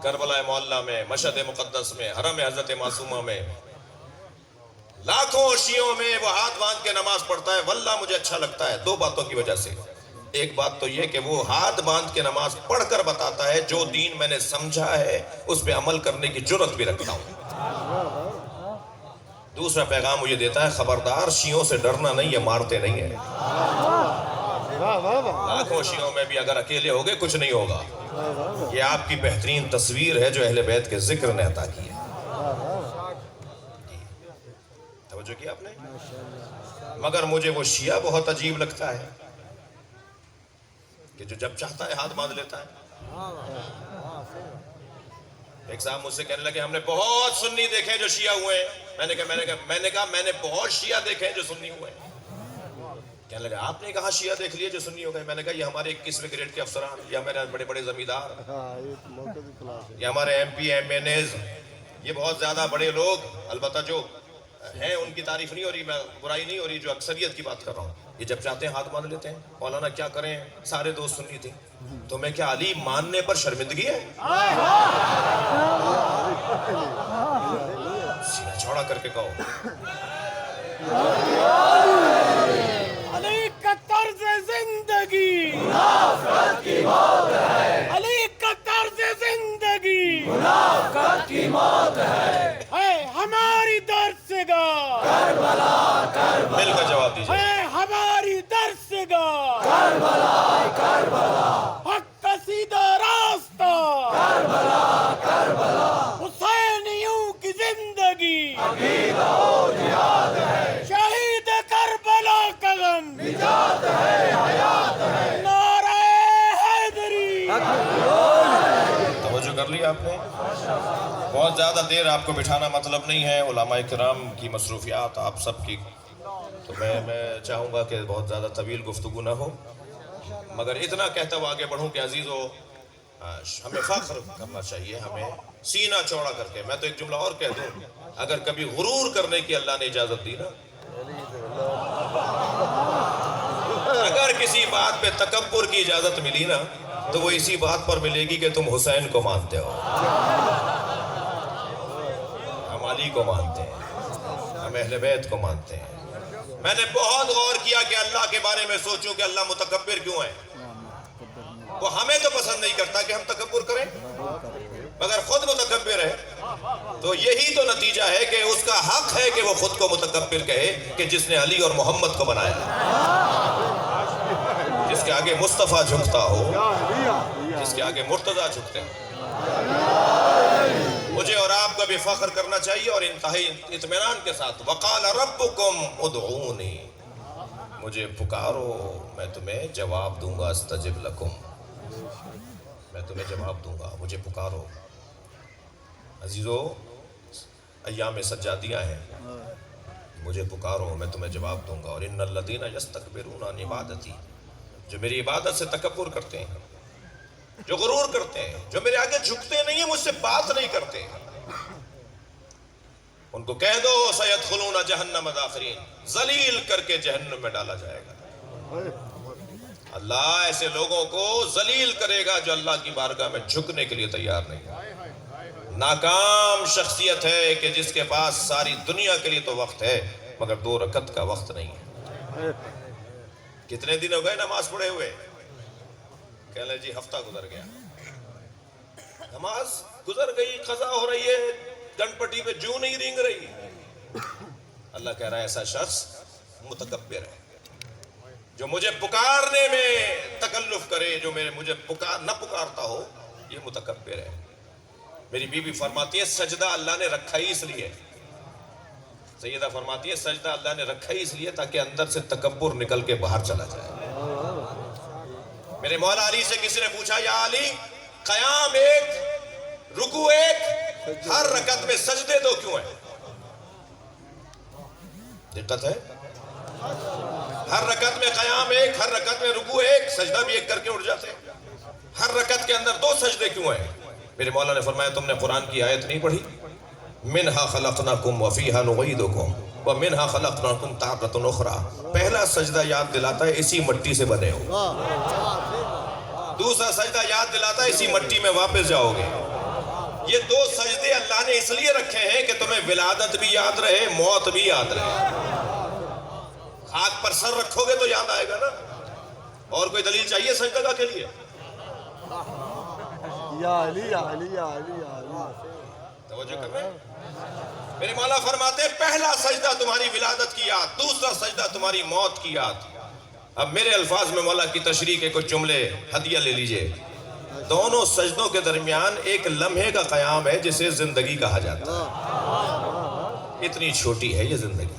کربلا معلیٰ میں، مشہد مقدس میں، حرم حضرت معصومہ میں، لاکھوں شیعوں میں وہ ہاتھ باندھ کے نماز پڑھتا ہے۔ واللہ مجھے اچھا لگتا ہے دو باتوں کی وجہ سے۔ ایک بات تو یہ کہ وہ ہاتھ باندھ کے نماز پڑھ کر بتاتا ہے جو دین میں نے سمجھا ہے اس پہ عمل کرنے کی جرت بھی رکھتا ہوں۔ دوسرا پیغام مجھے دیتا ہے خبردار شیعوں سے ڈرنا نہیں، یہ مارتے نہیں ہیں۔ لاکھوں شیعوں میں بھی اگر اکیلے ہوگے کچھ نہیں ہوگا۔ یہ آپ کی بہترین تصویر ہے جو اہل بیت کے ذکر نے عطا کی ہے۔ توجہ کیا آپ نے؟ مگر مجھے وہ شیعہ بہت عجیب لگتا ہے کہ جو جب چاہتا ہے ہاتھ باندھ لیتا ہے۔ ایک صاحب مجھ سے کہنے لگے ہم نے بہت سنی دیکھے جو شیعہ ہوئے ہیں۔ میں نے کہا میں نے بہت شیعہ دیکھے ہیں جو سنی ہوئے ہیں۔ کہنے لگا آپ نے کہاں شیعہ دیکھ لیے جو سنی ہو گئے؟ میں نے کہا یہ ہمارے 21ویں گریڈ کے افسران، یہ ہمارے بڑے بڑے زمیندار، یہ ہمارے M P M N As, یہ بہت زیادہ بڑے لوگ، البتہ جو ہیں ان کی تعریف نہیں ہو رہی، میں برائی نہیں ہو رہی، جو اکثریت کی بات کر رہا ہوں، یہ جب چاہتے ہیں ہاتھ باندھ لیتے ہیں۔ مولانا کیا کریں سارے دوست سنی تھے، تو میں کیا علی ماننے پر شرمندگی ہے؟ سینہ چوڑا کر کے کہو علی کا طرز زندگی منافقت کی موت ہے، علی کا طرز زندگی منافقت کی موت ہے، ہماری درسگاہ کربلا کربلا، مل کر جواب دیجیے۔ ہے ہماری درسگاہ کربلا کربلا، حق کا سیدھا راستہ کربلا کربلا، حسینیوں کی زندگی عقیدہ و جہاد ہے، شہید کربلا کا غم نجات ہے، حیات ہے، نعرہ حیدری۔ توجہ کر لی آپ نے؟ بہت زیادہ دیر آپ کو بٹھانا مطلب نہیں ہے، علماء کرام کی مصروفیات آپ سب کی، تو میں چاہوں گا کہ بہت زیادہ طویل گفتگو نہ ہو، مگر اتنا کہتا ہوا آگے بڑھوں کہ عزیزو ہمیں فخر کرنا چاہیے، ہمیں سینہ چوڑا کر کے۔ میں تو ایک جملہ اور کہہ دوں، اگر کبھی غرور کرنے کی اللہ نے اجازت دی نا، اگر کسی بات پہ تکبر کی اجازت ملی نا، تو وہ اسی بات پر ملے گی کہ تم حسین کو مانتے ہو، ہم علی کو مانتے ہیں، ہم اہل بیت کو مانتے ہیں۔ میں نے بہت غور کیا کہ اللہ کے بارے میں سوچوں کہ اللہ متکبر کیوں ہے۔ وہ ہمیں تو پسند نہیں کرتا کہ ہم تکبر کریں، مگر خود متکبر ہے، تو یہی تو نتیجہ ہے کہ اس کا حق ہے کہ وہ خود کو متکبر کہے کہ جس نے علی اور محمد کو بنایا، جس کے آگے مصطفیٰ جھکتا ہو، جس کے آگے مرتضیٰ جھکتے ہیں۔ مجھے اور آپ کو بھی فخر کرنا چاہیے اور انتہائی اطمینان کے ساتھ، وقال ربکم ادعونی، مجھے پکارو میں تمہیں جواب دوں گا، استجب لکم، میں تمہیں جواب دوں گا، مجھے پکارو۔ عزیزو ایام سجادیاں ہیں، مجھے پکارو میں تمہیں جواب دوں گا۔ اور ان الذین یستکبرون عن عبادتی، جو میری عبادت سے تکبر کرتے ہیں، جو غرور کرتے ہیں، جو میرے آگے جھکتے نہیں ہیں، مجھ سے بات نہیں کرتے، ان کو کہہ دو سیدخلون جہنم داخرین، ذلیل کر کے جہنم میں ڈالا جائے گا۔ اللہ ایسے لوگوں کو ذلیل کرے گا جو اللہ کی بارگاہ میں جھکنے کے لیے تیار نہیں۔ ناکام شخصیت ہے کہ جس کے پاس ساری دنیا کے لیے تو وقت ہے مگر 2 رکعت کا وقت نہیں ہے۔ کتنے دن ہو گئے نماز پڑھے ہوئے؟ کہہ لیں جی ہفتہ گزر گیا، نماز گزر گئی، قضا ہو رہی ہے، گن پٹی پہ جوں نہیں رینگ رہی۔ اللہ کہہ رہا ہے ایسا شخص متکبر ہے، جو مجھے پکارنے میں تکلف کرے، جو مجھے نہ پکارتا ہو، یہ متکبر ہے۔ میری بیوی فرماتی ہے سجدہ اللہ نے رکھا ہی اس لیے، سیدہ فرماتی ہے سجدہ اللہ نے رکھا ہی اس لیے تاکہ اندر سے تکبر نکل کے باہر چلا جائے۔ میرے مولا علی سے کسی نے پوچھا یا علی قیام ایک، رکوع ایک، ہر رکعت میں سجدے دو کیوں ہیں؟ دقت ہے؟ ہر رکعت میں قیام ایک، ہر رکعت میں رکوع ایک، سجدہ بھی ایک کر کے اٹھ جاتے ہیں، ہر رکعت کے اندر دو سجدے کیوں ہیں؟ میرے مولا نے فرمایا تم نے قرآن کی آیت نہیں پڑھی؟ منہا خلقناکم وفیہا نعیدکم ومنہا خلقناکم تارۃ اخری۔ پہلا سجدہ یاد دلاتا ہے اسی مٹی سے بنے ہو، دوسرا سجدہ یاد دلاتا ہے اسی مٹی میں واپس جاؤ گے۔ یہ دو سجدے اللہ نے اس لیے رکھے ہیں کہ تمہیں ولادت بھی یاد رہے، موت بھی یاد رہے۔ ہاتھ پر سر رکھو گے تو یاد آئے گا نا۔ اور کوئی دلیل چاہیے سجدہ کے لیے؟ یا علی یا علی یا علی یا علی۔ توجہ کر رہے ہیں؟ میرے مولا فرماتے ہیں پہلا سجدہ تمہاری ولادت کی یاد، دوسرا سجدہ تمہاری موت کی یاد۔ اب میرے الفاظ میں مولا کی تشریح کے کچھ جملے ہدیہ لے لیجئے۔ دونوں سجدوں کے درمیان ایک لمحے کا قیام ہے جسے زندگی کہا جاتا ہے۔ اتنی چھوٹی ہے یہ زندگی۔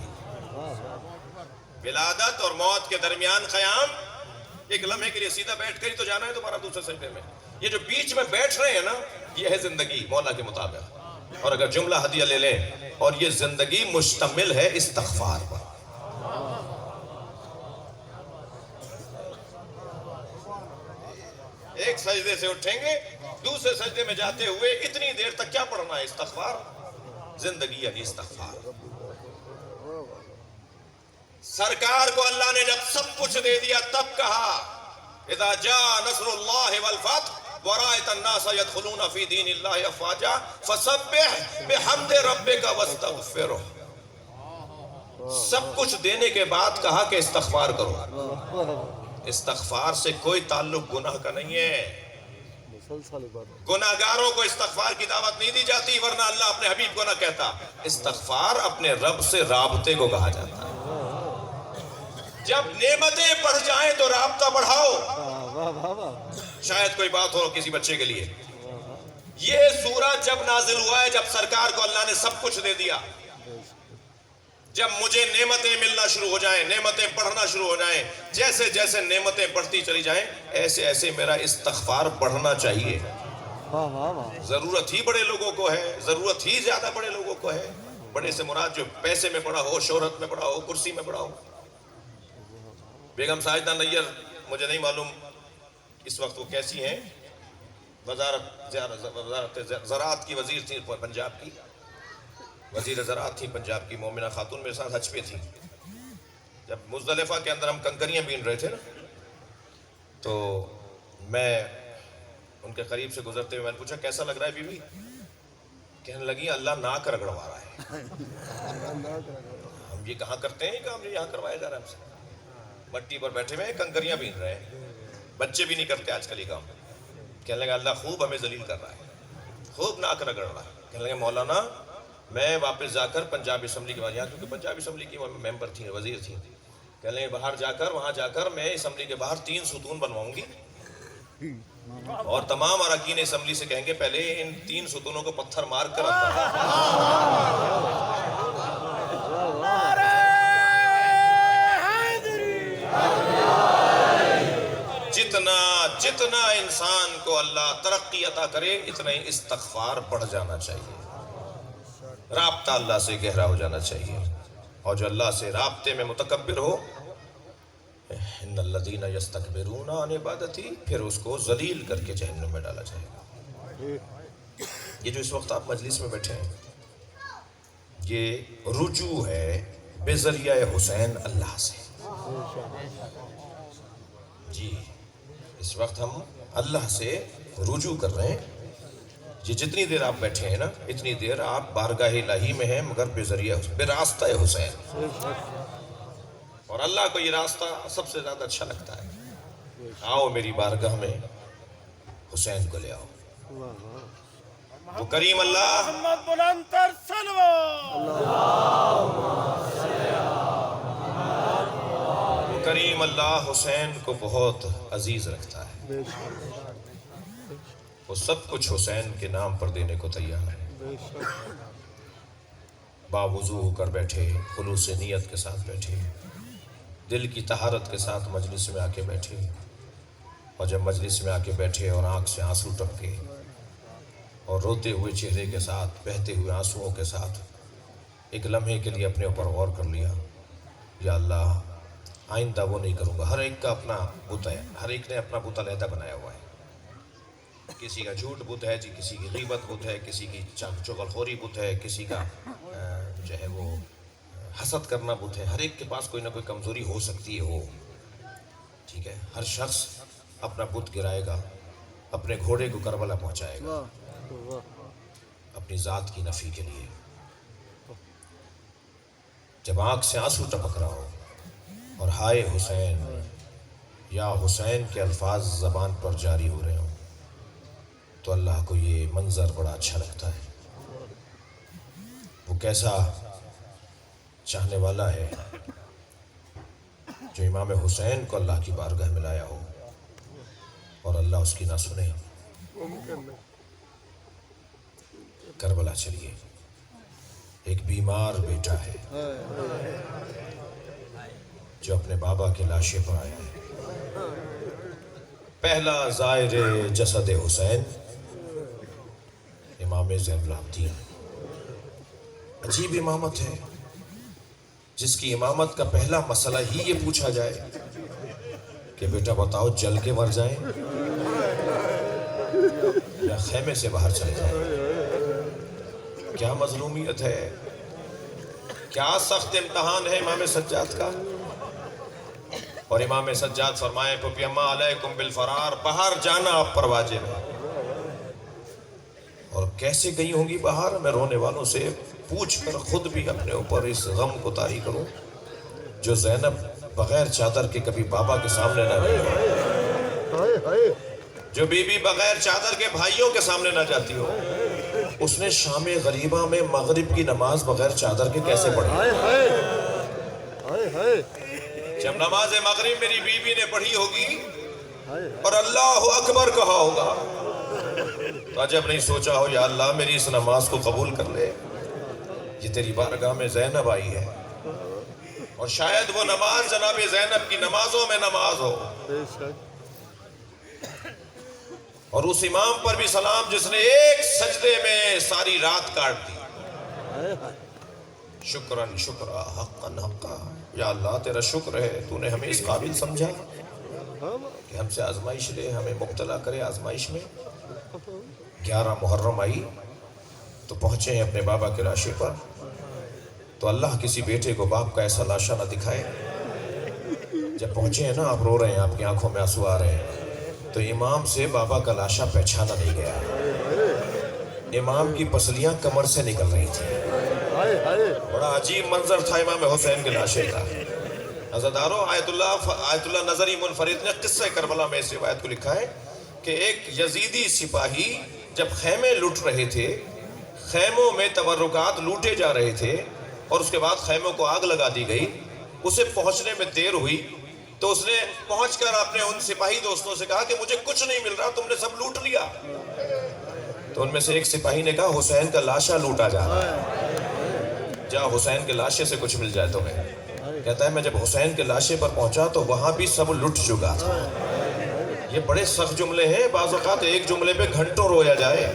ولادت اور موت کے درمیان قیام ایک لمحے کے لیے، سیدھا بیٹھ کر ہی تو جانا ہے دوبارہ دوسرے سجدے میں۔ یہ جو بیچ میں بیٹھ رہے ہیں نا، یہ ہے زندگی مولا کے مطابق۔ اور اگر جملہ ہدیہ لے لیں، اور یہ زندگی مشتمل ہے استغفار پر۔ ایک سجدے سے اٹھیں گے، دوسرے سجدے میں جاتے ہوئے اتنی دیر تک کیا پڑھنا ہے؟ استغفار۔ زندگی یعنی استغفار۔ سرکار کو اللہ نے جب سب کچھ دے دیا تب کہا اذا جاء نصر اللہ والفتح ورأيت الناس يدخلون في دين الله افواجا فسبح بحمد ربك واستغفره۔ سب کچھ دینے کے بعد کہا کہ استغفار کرو۔ استغفار سے کوئی تعلق گناہ کا نہیں ہے۔ گناہگاروں کو استغفار کی دعوت نہیں دی جاتی، ورنہ اللہ اپنے حبیب کو نہ کہتا۔ استغفار اپنے رب سے رابطے کو کہا جاتا ہے۔ جب نعمتیں بڑھ جائیں تو رابطہ بڑھاؤ۔ شاید کوئی بات ہو کسی بچے کے لیے، یہ سورہ جب نازل ہوا ہے جب سرکار کو اللہ نے سب کچھ دے دیا، جب مجھے نعمتیں ملنا شروع ہو جائیں، نعمتیں بڑھنا شروع ہو جائیں، جیسے جیسے نعمتیں بڑھتی چلی جائیں ایسے ایسے میرا استغفار بڑھنا چاہیے۔ ضرورت ہی بڑے لوگوں کو ہے، ضرورت ہی زیادہ بڑے لوگوں کو ہے۔ بڑے سے مراد جو پیسے میں بڑا ہو، شہرت میں بڑا ہو، کرسی میں بڑا ہو۔ بیگم ساجدہ نیّر مجھے نہیں معلوم اس وقت وہ کیسی ہیں، وزارت زراعت کی وزیر تھی پنجاب کی، وزیر زراعت تھی پنجاب کی، مومنہ خاتون میرے ساتھ حج پہ تھی۔ جب مزدلفہ کے اندر ہم کنکریاں بین رہے تھے نا، تو میں ان کے قریب سے گزرتے ہوئے میں نے پوچھا کیسا لگ رہا ہے بیوی؟ کہنے لگی اللہ ناک رگڑوا رہا ہے۔ ہم یہ کہاں کرتے ہیں، کام یہاں کروایا جا رہا ہے ہم سے۔ مٹی پر بیٹھے ہوئے کنکریاں بین رہے ہیں، بچے بھی نہیں کرتے آج کل یہ کام۔ کہنے لگا اللہ خوب ہمیں ذلیل کر رہا ہے، خوب ناک رگڑ رہا ہے۔ کہنے لگا مولانا میں واپس جا کر پنجاب اسمبلی کے بعد، یہاں کیونکہ پنجاب اسمبلی کی ممبر تھی، وزیر تھی، کہنے لگے باہر جا کر، وہاں جا کر میں اسمبلی کے باہر 3 ستون بنواؤں گی، اور تمام اراکین اسمبلی سے کہیں گے پہلے ان 3 ستونوں کو پتھر مار کر جتنا انسان کو اللہ ترقی عطا کرے اتنا ہی استغفار بڑھ جانا چاہیے، رابطہ اللہ سے گہرا ہو جانا چاہیے۔ اور جو اللہ سے رابطے میں متکبر ہو، ان الذین یستکبرون عن عبادتی، پھر اس کو ذلیل کر کے جہنم میں ڈالا جائے گا۔ یہ جو اس وقت آپ مجلس میں بیٹھے ہیں، یہ رجوع ہے بذریعہ حسین اللہ سے۔ جی اس وقت ہم اللہ سے رجوع کر رہے ہیں۔ یہ جتنی دیر آپ بیٹھے ہیں نا، اتنی دیر آپ بارگاہ الہی میں ہیں، مگر بذریعہ براستہ حسین۔ اور اللہ کو یہ راستہ سب سے زیادہ اچھا لگتا ہے۔ آؤ میری بارگاہ میں حسین کو لے آؤ۔ وہ کریم اللہ محمد بلند تر سلوات۔ کریم اللہ حسین کو بہت عزیز رکھتا ہے، بے شک وہ سب کچھ حسین کے نام پر دینے کو تیار ہے۔ بے شک باوضو ہو کر بیٹھے، خلوص نیت کے ساتھ بیٹھے، دل کی طہارت کے ساتھ مجلس میں آ کے بیٹھے، اور جب مجلس میں آ کے بیٹھے اور آنکھ سے آنسو ٹپکے اور روتے ہوئے چہرے کے ساتھ، بہتے ہوئے آنسوؤں کے ساتھ ایک لمحے کے لیے اپنے اوپر غور کر لیا، یا اللہ آئندہ وہ نہیں کروں گا۔ ہر ایک کا اپنا بت ہے، ہر ایک نے اپنا بت علیحدہ بنایا ہوا ہے۔ کسی کا جھوٹ بت ہے جی، کسی کی غیبت بت ہے، کسی کی چغلخوری بت ہے، کسی کا جو ہے وہ حسد کرنا بت ہے۔ ہر ایک کے پاس کوئی نہ کوئی کمزوری ہو سکتی ہے، ہو ٹھیک ہے۔ ہر شخص اپنا بت گرائے گا، اپنے گھوڑے کو کربلا پہنچائے گا واہ واہ اپنی ذات کی نفی کے لیے۔ جب آنکھ سے آنسو ٹپک رہا ہو اور ہائے حسین یا حسین کے الفاظ زبان پر جاری ہو رہے ہوں تو اللہ کو یہ منظر بڑا اچھا لگتا ہے۔ وہ کیسا چاہنے والا ہے جو امام حسین کو اللہ کی بارگاہ میں لایا ہو اور اللہ اس کی نہ سنے۔ ممکن نہیں۔ کربلا چلیے، ایک بیمار بیٹا ہے جو اپنے بابا کے لاشے پر آیا ہے۔ پہلا زائر جسد حسین امام زین العابدین۔ عجیب امامت ہے جس کی امامت کا پہلا مسئلہ ہی یہ پوچھا جائے کہ بیٹا بتاؤ جل کے مر جائیں یا خیمے سے باہر چلے جائیں۔ کیا مظلومیت ہے، کیا سخت امتحان ہے امام سجاد کا۔ اور امام سجاد فرمائے پپی اماں علیکم بالفرار، باہر جانا آپ پر واجب ہے۔ اور کیسے گئی ہوں گی باہر، میں رونے والوں سے پوچھ کر خود بھی اپنے اوپر اس غم کو طاری کروں جو زینب بغیر چادر کے کبھی بابا کے سامنے نہ گئی، ہائے ہائے جو بی بی بغیر چادر کے بھائیوں کے سامنے نہ جاتی ہو۔ اس نے شام غریبہ میں مغرب کی نماز بغیر چادر کے کیسے پڑھی؟ ہائے ہائے ہائے ہائے جب نماز مغرب میری بیوی نے پڑھی ہوگی ہائے اور اللہ اکبر کہا ہوگا تو عجب نہیں سوچا ہو یا اللہ میری اس نماز کو قبول کر لے، یہ تیری بارگاہ میں زینب آئی ہے۔ اور شاید وہ نماز جناب زینب کی نمازوں میں نماز ہو، بے شک اور اس امام پر بھی سلام جس نے ایک سجدے میں ساری رات کاٹ دی۔ ہائے ہائے شکراً شکرا حقاً حقا، یا اللہ تیرا شکر ہے تو نے ہمیں اس قابل سمجھا کہ ہم سے آزمائش لے، ہمیں مبتلا کرے آزمائش میں۔ 11 محرم آئی تو پہنچے ہیں اپنے بابا کے لاشے پر، تو اللہ کسی بیٹے کو باپ کا ایسا لاشا نہ دکھائے۔ جب پہنچے ہیں نا، آپ رو رہے ہیں، آپ کی آنکھوں میں آنسو آ رہے ہیں، تو امام سے بابا کا لاشا پہچانا نہیں گیا۔ امام کی پسلیاں کمر سے نکل رہی تھی۔ ہائے ہائے بڑا عجیب منظر تھا امام حسین کے لاشے کا۔ عزادارو، آیت اللہ نظری منفرد نے قصہ کربلا میں اس روایت کو لکھا ہے کہ ایک یزیدی سپاہی جب خیمے لوٹ رہے تھے، خیموں میں تبرکات لوٹے جا رہے تھے اور اس کے بعد خیموں کو آگ لگا دی گئی، اسے پہنچنے میں دیر ہوئی تو اس نے پہنچ کر اپنے ان سپاہی دوستوں سے کہا کہ مجھے کچھ نہیں مل رہا، تم نے سب لوٹ لیا۔ تو ان میں سے ایک سپاہی نے کہا حسین کا لاشا لوٹا جا رہا ہے، جا حسین کے لاشے سے کچھ مل جائے تمہیں۔ کہتا ہے میں جب حسین کے لاشے پر پہنچا تو وہاں بھی سب لٹ چکا تھا۔ یہ بڑے سخت جملے ہیں، بعض اوقات ایک جملے پہ گھنٹوں رویا جائے،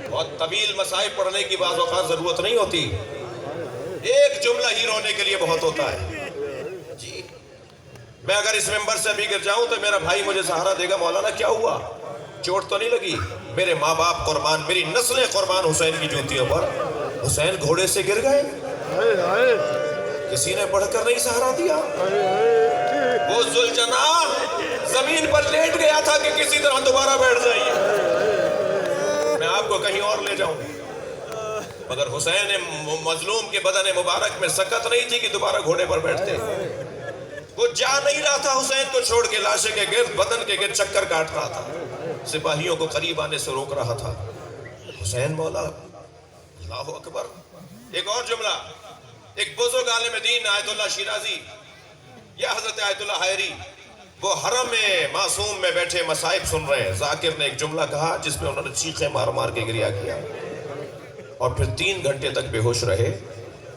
بہت طویل مسائل پڑھنے کی بعض اوقات ضرورت نہیں ہوتی، ایک جملہ ہی رونے کے لیے بہت ہوتا ہے۔ جی میں اگر اس ممبر سے ابھی گر جاؤں تو میرا بھائی مجھے سہارا دے گا، مولانا کیا ہوا، چوٹ تو نہیں لگی؟ میرے ماں باپ قربان، میری نسلیں قربان حسین کی جوتیوں پر۔ حسین گھوڑے سے گر گئے، ہائے ہائے کسی نے پڑھ کر نہیں سہارا دیا۔ وہ ذوالجناح زمین پر لیٹ گیا تھا کہ کسی طرح دوبارہ بیٹھ جائیے، میں آپ کو کہیں اور لے جاؤں، مگر حسین مظلوم کے بدن مبارک میں سکت نہیں تھی کہ دوبارہ گھوڑے پر بیٹھتے۔ وہ جا نہیں رہا تھا حسین کو چھوڑ کے، لاشے کے گرد، بدن کے گرد چکر کاٹ رہا تھا، سپاہیوں کو قریب آنے سے روک رہا تھا۔ حسین مولا، اللہ اکبر۔ ایک اور جملہ، ایک بزرگ عالم دین آیت اللہ شیرازی یا حضرت آیت اللہ حائری وہ حرم معصوم میں بیٹھے مصائب سن رہے ہیں. ذاکر نے ایک جملہ کہا جس میں انہوں نے چیخیں مار مار کے گریہ کیا اور پھر 3 گھنٹے تک بے ہوش رہے.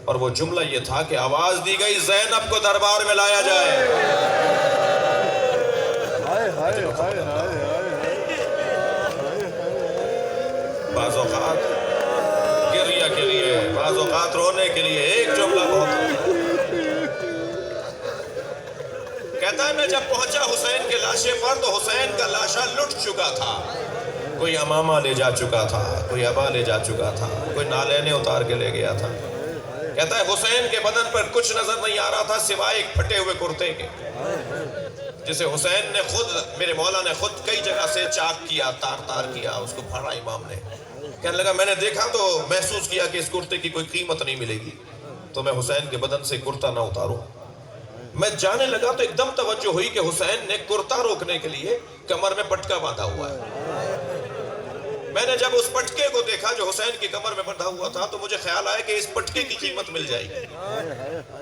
اور وہ جملہ یہ تھا کہ آواز دی گئی زینب کو دربار میں لایا جائے. بعض اوقات گریہ کے لیے، بعض اوقات رونے کے لیے ایک جملہ بہت ہوتا ہے. کہتا ہے میں جب پہنچا حسین کے لاشے پر تو حسین کا لاشا لٹ چکا تھا. کوئی امامہ لے جا چکا تھا، کوئی ابا لے جا چکا تھا، کوئی نالینیں اتار کے لے گیا تھا. کہتا ہے حسین کے بدن پر کچھ نظر نہیں آ رہا تھا سوائے ایک پھٹے ہوئے کرتے کے، جسے حسین نے خود، میرے مولا نے خود کئی جگہ سے چاک کیا، تار تار کیا، اس کو پھاڑا امام نے. کہنے لگا میں نے دیکھا تو محسوس کیا کہ اس کرتے کی کوئی قیمت نہیں ملے گی تو میں حسین کے بدن سے کرتا نہ اتاروں. میں جانے لگا تو ایک دم توجہ ہوئی کہ حسین نے کرتا روکنے کے لیے کمر میں پٹکا باندھا ہوا ہے. میں نے جب اس پٹکے کو دیکھا جو حسین کی کمر میں بندھا ہوا تھا تو مجھے خیال آیا کہ اس پٹکے کی قیمت مل جائے گی.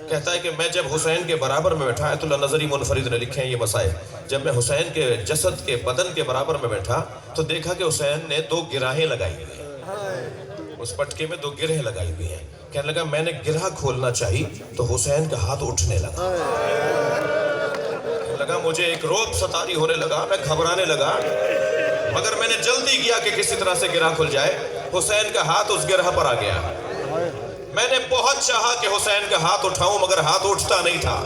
کہتا ہے کہ میں جب حسین کے برابر میں بیٹھا، آیت اللہ نظری منفرد نے لکھے ہیں یہ مسائل، جب میں حسین کے جسد کے بدن کے برابر میں بیٹھا تو دیکھا کہ حسین نے 2 گرہیں لگائی ہوئی ہیں. اس پٹکے میں 2 گرہیں لگائی ہوئی ہیں. کہنے لگا میں نے گرہ کھولنا چاہی تو حسین کا ہاتھ اٹھنے لگا. کہنے لگا مجھے ایک روب ستاری ہونے لگا، میں گھبرانے لگا، مگر میں نے جلدی کیا کہ کسی طرح سے گرہ کھل جائے. حسین کا ہاتھ اس گرہ پر آ گیا. میں نے بہت چاہا کہ حسین کا ہاتھ اٹھاؤں مگر ہاتھ اٹھتا نہیں تھا.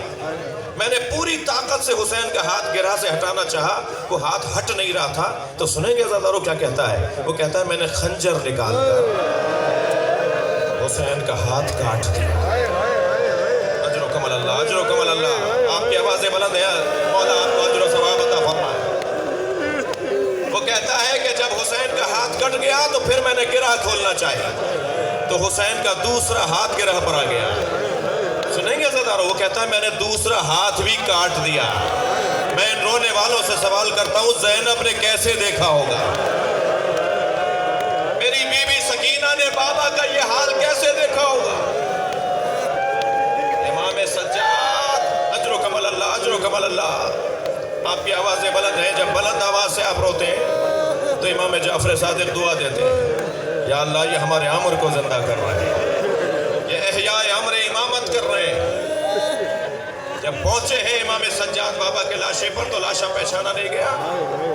میں نے پوری طاقت سے حسین کا ہاتھ گرہ سے ہٹانا چاہا، وہ ہاتھ ہٹ نہیں رہا تھا. تو سنیں گے عزادارو کیا کہتا ہے؟ وہ کہتا ہے میں نے خنجر نکال کر حسین کا ہاتھ کاٹ دیا. اجر و کمل اللہ، اجر و کمل اللہ. آپ کی آوازیں بلند ہیں، مولا آپ کو اجر و ثواب عطا فرمائے. وہ کہتا ہے کہ جب حسین کا ہاتھ کٹ گیا تو پھر میں نے گرہ کھولنا چاہیا تو حسین کا دوسرا ہاتھ گرہ پر آ گیا. سنیں گے عزادارو؟ وہ کہتا ہے میں نے دوسرا ہاتھ بھی کاٹ دیا. میں ان رونے والوں سے سوال کرتا ہوں زینب نے کیسے دیکھا ہوگا؟ میری بیوی سکینہ نے بابا کا یہ حال کیسے دیکھا ہوگا؟ امام سجاد، اجر و کمل اللہ، اجر و کمل اللہ. آپ کی آوازیں بلند ہیں. جب بلند آواز سے آپ روتے ہیں تو امام جعفر صادق دعا دیتے ہیں، یا اللہ یہ ہمارے عمر کو زندہ کر رہے ہیں، یہ احیاء عمر امامت کر رہے ہیں. جب پہنچے ہیں امام سجاد بابا کے لاشے پر تو لاشا پہچانا نہیں گیا.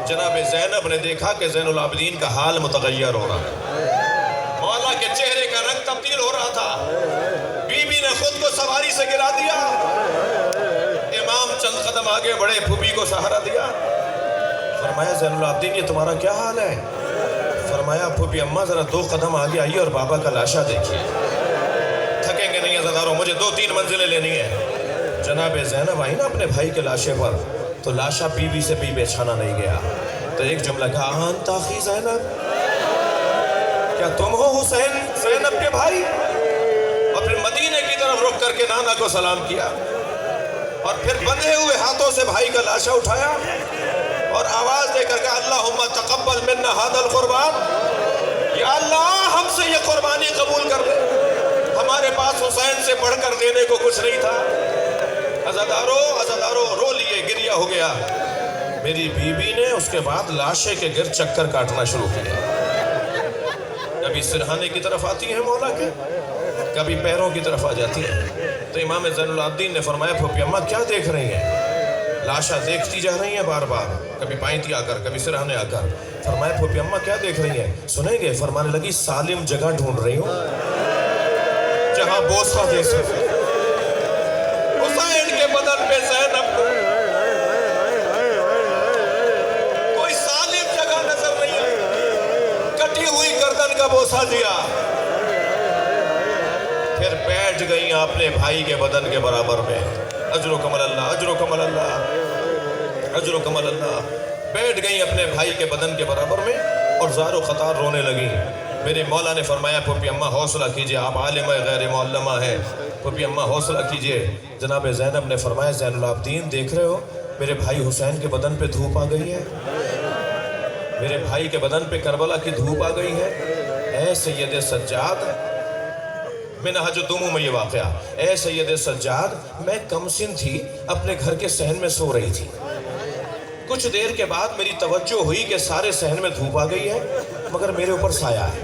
جناب زینب نے دیکھا کہ زین العابدین کا حال متغیر ہو رہا ہے، مولا کے چہرے کا رنگ تبدیل ہو رہا تھا. بی بی نے خود کو سواری سے گرا دیا. امام چند قدم آگے بڑھے، پھوپھی کو سہارا دیا. فرمایا زین العابدین یہ تمہارا کیا حال ہے؟ فرمایا پھوپھی اماں ذرا 2 قدم آگے آئیے اور بابا کا لاشا دیکھیے. تھکیں گے نہیں عزادارو، مجھے 2-3 منزلیں لینی ہیں. جناب زینب آئی نا اپنے بھائی کے لاشے پر تو لاشا بی بی سے بھی پہچانا نہیں گیا. تو ایک جملہ کہا انت اخی زینب، کیا تم ہو حسین زینب کے بھائی؟ اور پھر مدینے کی طرف رخ کر کے نانا کو سلام کیا اور پھر بندھے ہوئے ہاتھوں سے بھائی کا لاشا اٹھایا اور آواز دے کر کہا اللہم تقبل منا ھذا القربان. یا اللہ ہم سے یہ قربانی قبول کر لے، ہمارے پاس حسین سے بڑھ کر دینے کو کچھ نہیں تھا. عزادارو رو لیے، گریہ ہو گیا. میری بیوی نے اس کے بعد لاشے کے گرد چکر کاٹنا شروع کیا. کبھی سرہانے کی طرف آتی ہے مولا کے، کبھی پیروں کی طرف آ جاتی ہے. تو امام زین العابدین نے فرمایا پھوپھی اماں کیا دیکھ رہی ہیں؟ لاشا دیکھتی جا رہی ہیں بار بار، کبھی پائنتی آ کر، کبھی سرہانے آ کر. فرمایا پھوپھی اماں کیا دیکھ رہی ہیں؟ سنیں گے؟ فرمانے لگی سالم جگہ ڈھونڈ رہی ہوں جہاں بوسہ دے سکے. حسین کے بدن پہ زینب کو کوئی سالم جگہ نظر نہیں آئی، کٹی ہوئی گردن کا بوسہ دیا. پھر بیٹھ گئی اپنے بھائی کے بدن کے برابر میں. اجر و کمل اللہ، اجر و کمل اللہ، اجر و کمل اللہ. بیٹھ گئی اپنے بھائی کے بدن کے برابر میں اور زار و خطار رونے لگی. میرے مولا نے فرمایا پھوپھی اماں حوصلہ کیجئے، آپ عالمہ غیر معلمہ ہیں، پھوپھی اماں حوصلہ کیجئے. جناب زینب نے فرمایا زین العابدین دیکھ رہے ہو میرے بھائی حسین کے بدن پہ دھوپ آ گئی ہے، میرے بھائی کے بدن پہ کربلا کی دھوپ آ گئی ہے. اے سید سجاد منہج الدموع میں یہ واقعہ، اے سید سجاد، میں کم سن تھی، اپنے گھر کے صحن میں سو رہی تھی۔ کچھ دیر کے بعد میری توجہ ہوئی کہ سارے صحن میں دھوپ آ گئی ہے مگر میرے اوپر سایہ ہے۔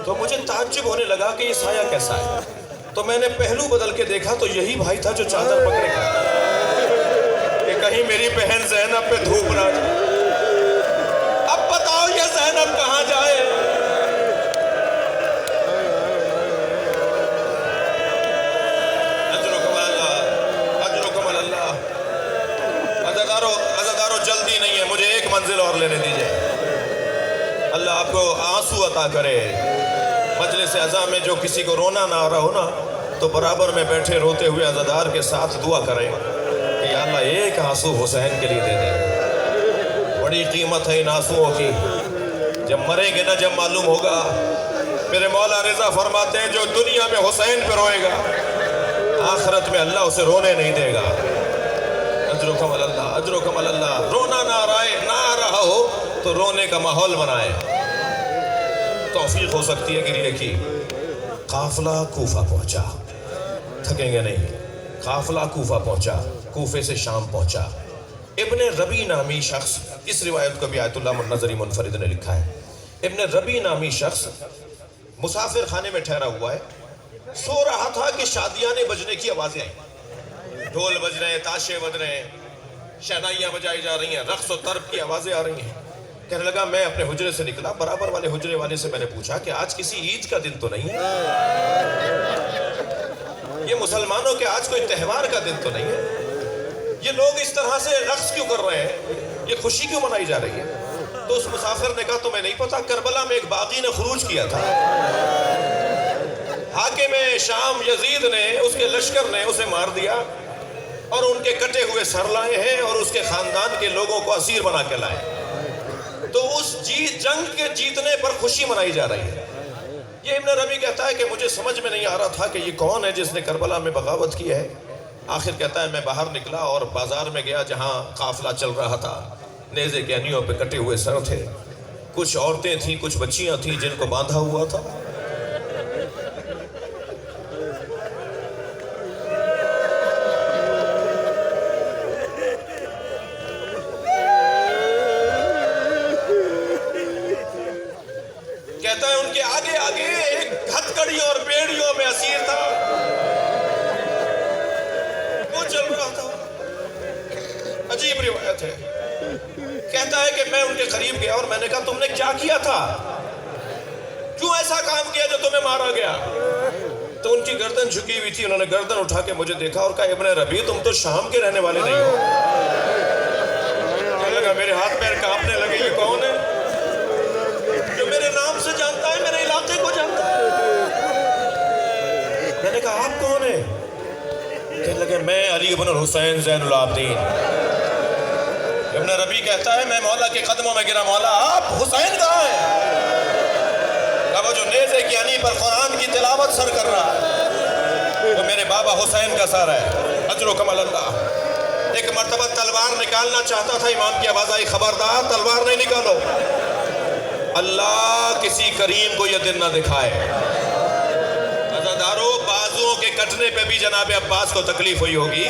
تو مجھے تعجب ہونے لگا کہ یہ سایہ کیسا ہے۔ تو میں نے پہلو بدل کے دیکھا تو یہی بھائی تھا جو چادر پکڑے گا کہ کہیں میری بہن زینب پہ دھوپ نہ جائے۔ اب بتاؤ یہ زینب کہاں جائے؟ عزادارو جلدی نہیں ہے، مجھے ایک منزل اور لینے دیجئے۔ اللہ آپ کو آنسو عطا کرے۔ مجلس عزا میں جو کسی کو رونا نہ آ رہا ہو نا تو برابر میں بیٹھے روتے ہوئے عزادار کے ساتھ دعا کریں کہ یا اللہ ایک آنسو حسین کے لیے دے دے۔ بڑی قیمت ہے ان آنسوؤں کی، جب مریں گے نا جب معلوم ہوگا۔ میرے مولا رضا فرماتے ہیں جو دنیا میں حسین پہ روئے گا آخرت میں اللہ اسے رونے نہیں دے گا۔ اجرکم اللہ، اجرکم اللہ۔ رونا نہ آ رہا ہو تو رونے کا ماحول بنائے، توفیق ہو سکتی ہے گریے کی۔ قافلہ کوفہ پہنچا، تھکیں گے نہیں۔ قافلہ کوفہ پہنچا، کوفے سے شام پہنچا۔ ابن ربی نامی شخص، اس روایت کو بھی آیت اللہ منظری منفرد نے لکھا ہے، ابن ربی نامی شخص مسافر خانے میں ٹھہرا ہوا ہے، سو رہا تھا کہ شادیانے بجنے کی آوازیں آئیں، ڈھول بج رہے ہیں، تاشے بج رہے ہیں، شہنائیاں بجائی جا رہی ہیں، رقص و طرب کی آوازیں آ رہی ہیں۔ کہنے لگا میں اپنے حجرے سے نکلا، برابر والے حجرے والے سے میں نے پوچھا کہ آج کسی عید کا دن تو نہیں ہے؟ یہ مسلمانوں کے آج کوئی تہوار کا دن تو نہیں ہے؟ یہ لوگ اس طرح سے رقص کیوں کر رہے ہیں؟ یہ خوشی کیوں منائی جا رہی ہے؟ تو اس مسافر نے کہا تمہیں نہیں پتا، کربلا میں ایک باغی نے خروج کیا تھا، حاکم شام یزید نے، اس کے لشکر نے اسے مار دیا اور ان کے کٹے ہوئے سر لائے ہیں اور اس کے خاندان کے لوگوں کو اسیر بنا کے لائے۔ تو اس جنگ کے جیتنے پر خوشی منائی جا رہی ہے۔ یہ ابن ربی کہتا ہے کہ مجھے سمجھ میں نہیں آ رہا تھا کہ یہ کون ہے جس نے کربلا میں بغاوت کی ہے۔ آخر کہتا ہے میں باہر نکلا اور بازار میں گیا جہاں قافلہ چل رہا تھا، نیزے کے انیوں پہ کٹے ہوئے سر تھے، کچھ عورتیں تھیں، کچھ بچیاں تھیں جن کو باندھا ہوا تھا۔ کہتا ہے ان کے آگے آگے ایک ہتھکڑیوں اور بیڑیوں میں اسیر تھا، وہ چل رہا تھا۔ عجیب روایت ہے۔ کہتا ہے کہ میں ان کے قریب گیا اور میں نے کہا تم نے کیا کیا تھا؟ کیوں ایسا کام کیا جو تمہیں مارا گیا؟ تو ان کی گردن جھکی ہوئی تھی، انہوں نے گردن اٹھا کے مجھے دیکھا اور کہا ابن ربی تم تو شام کے رہنے والے نہیں ہو۔ کہنے لگا میرے ہاتھ پیر کانپنے لگے، یہ کون ہے جو میرے نام سے جانتا ہے، میرے علاقے کو جانتا ہے؟ میں نے کہا آپ کون ہیں؟ کہنے لگے میں علی بن الحسین زین العابدین۔ ابن ربی کہتا ہے میں مولا کے قدموں میں گرا، مولا آپ حسین کہاں ہیں؟ اب وہ جو نیزے کی انی پر قرآن کی تلاوت سر کر رہا ہے وہ میرے بابا حسین کا سر ہے، اجرکم اللہ۔ ایک مرتبہ تلوار نکالنا چاہتا تھا، امام کی آواز آئی خبردار تلوار نہیں نکالو، اللہ کسی کریم کو یہ دن نہ دکھائے۔ عزادارو بازوؤں کے کٹنے پہ بھی جناب عباس کو تکلیف ہوئی ہوگی،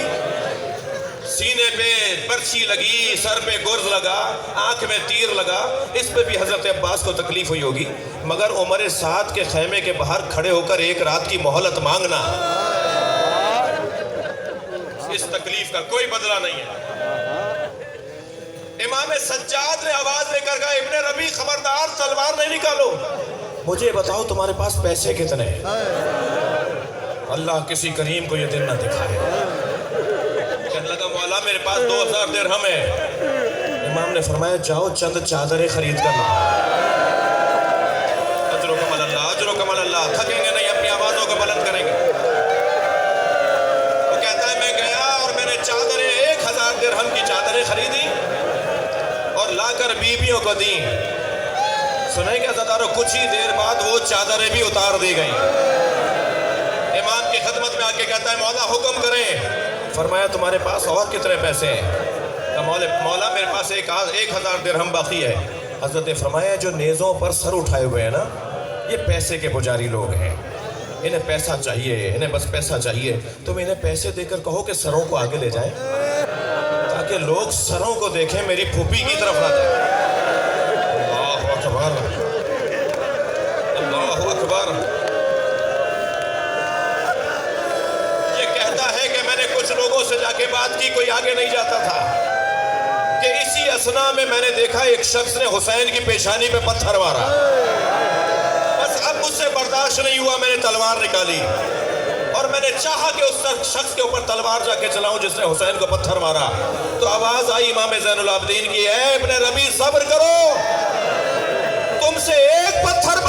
سینے پہ برچھی لگی، سر پہ گرز لگا، آنکھ میں تیر لگا، اس پہ بھی حضرت عباس کو تکلیف ہوئی ہوگی، مگر عمر سعد کے خیمے کے باہر کھڑے ہو کر ایک رات کی مہلت مانگنا، اس تکلیف کا کوئی بدلہ نہیں ہے۔ امام سجاد نے آواز لے کر کہا ابن ربی خبردار تلوار نہیں نکالو، مجھے بتاؤ تمہارے پاس پیسے کتنے ہیں؟ اللہ کسی کریم کو یہ دن نہ دکھائے۔ کہنے لگا مولا میرے پاس 2000 درہم ہے۔ امام نے فرمایا جاؤ چند چادریں خرید کر لاؤ۔ اجرکم اللہ، اجرکم اللہ۔ تھکیں گے نہیں، اپنی آوازوں کو بلند کریں گے۔ وہ کہتا ہے میں گیا اور میں نے چادریں 1000 درہم کی چادریں خریدی اور لا کر بیویوں کو دیں۔ سنیں گے عزادارو کچھ ہی دیر بعد وہ چادریں بھی اتار دی گئیں۔ امام کی خدمت میں آ کے کہتا ہے مولا حکم کریں۔ فرمایا تمہارے پاس اور کتنے پیسے ہیں؟ مولا میرے پاس 1000 درہم باقی ہے۔ حضرت نے فرمایا جو نیزوں پر سر اٹھائے ہوئے ہیں نا یہ پیسے کے پجاری لوگ ہیں، انہیں پیسہ چاہیے، انہیں بس پیسہ چاہیے. تم انہیں پیسے دے کر کہو کہ سروں کو آگے لے جائیں تاکہ لوگ سروں کو دیکھیں، میری پھوپھی کی طرف نہ دیکھیں. اللہ اکبر، اللہ اکبر. یہ کہتا ہے کہ میں نے کچھ لوگوں سے جا کے بات کی، کوئی آگے نہیں جاتا تھا کہ اسی اثنا میں میں نے دیکھا ایک شخص نے حسین کی پیشانی پہ پتھر مارا. بس اب مجھ سے برداشت نہیں ہوا، میں نے تلوار نکالی اور میں نے چاہا کہ اس شخص کے اوپر تلوار جا کے چلاؤں جس نے حسین کو پتھر مارا. تو آواز آئی امام زین العابدین کی، اے ابن ربیع صبر کرو، تم سے ایک پتھر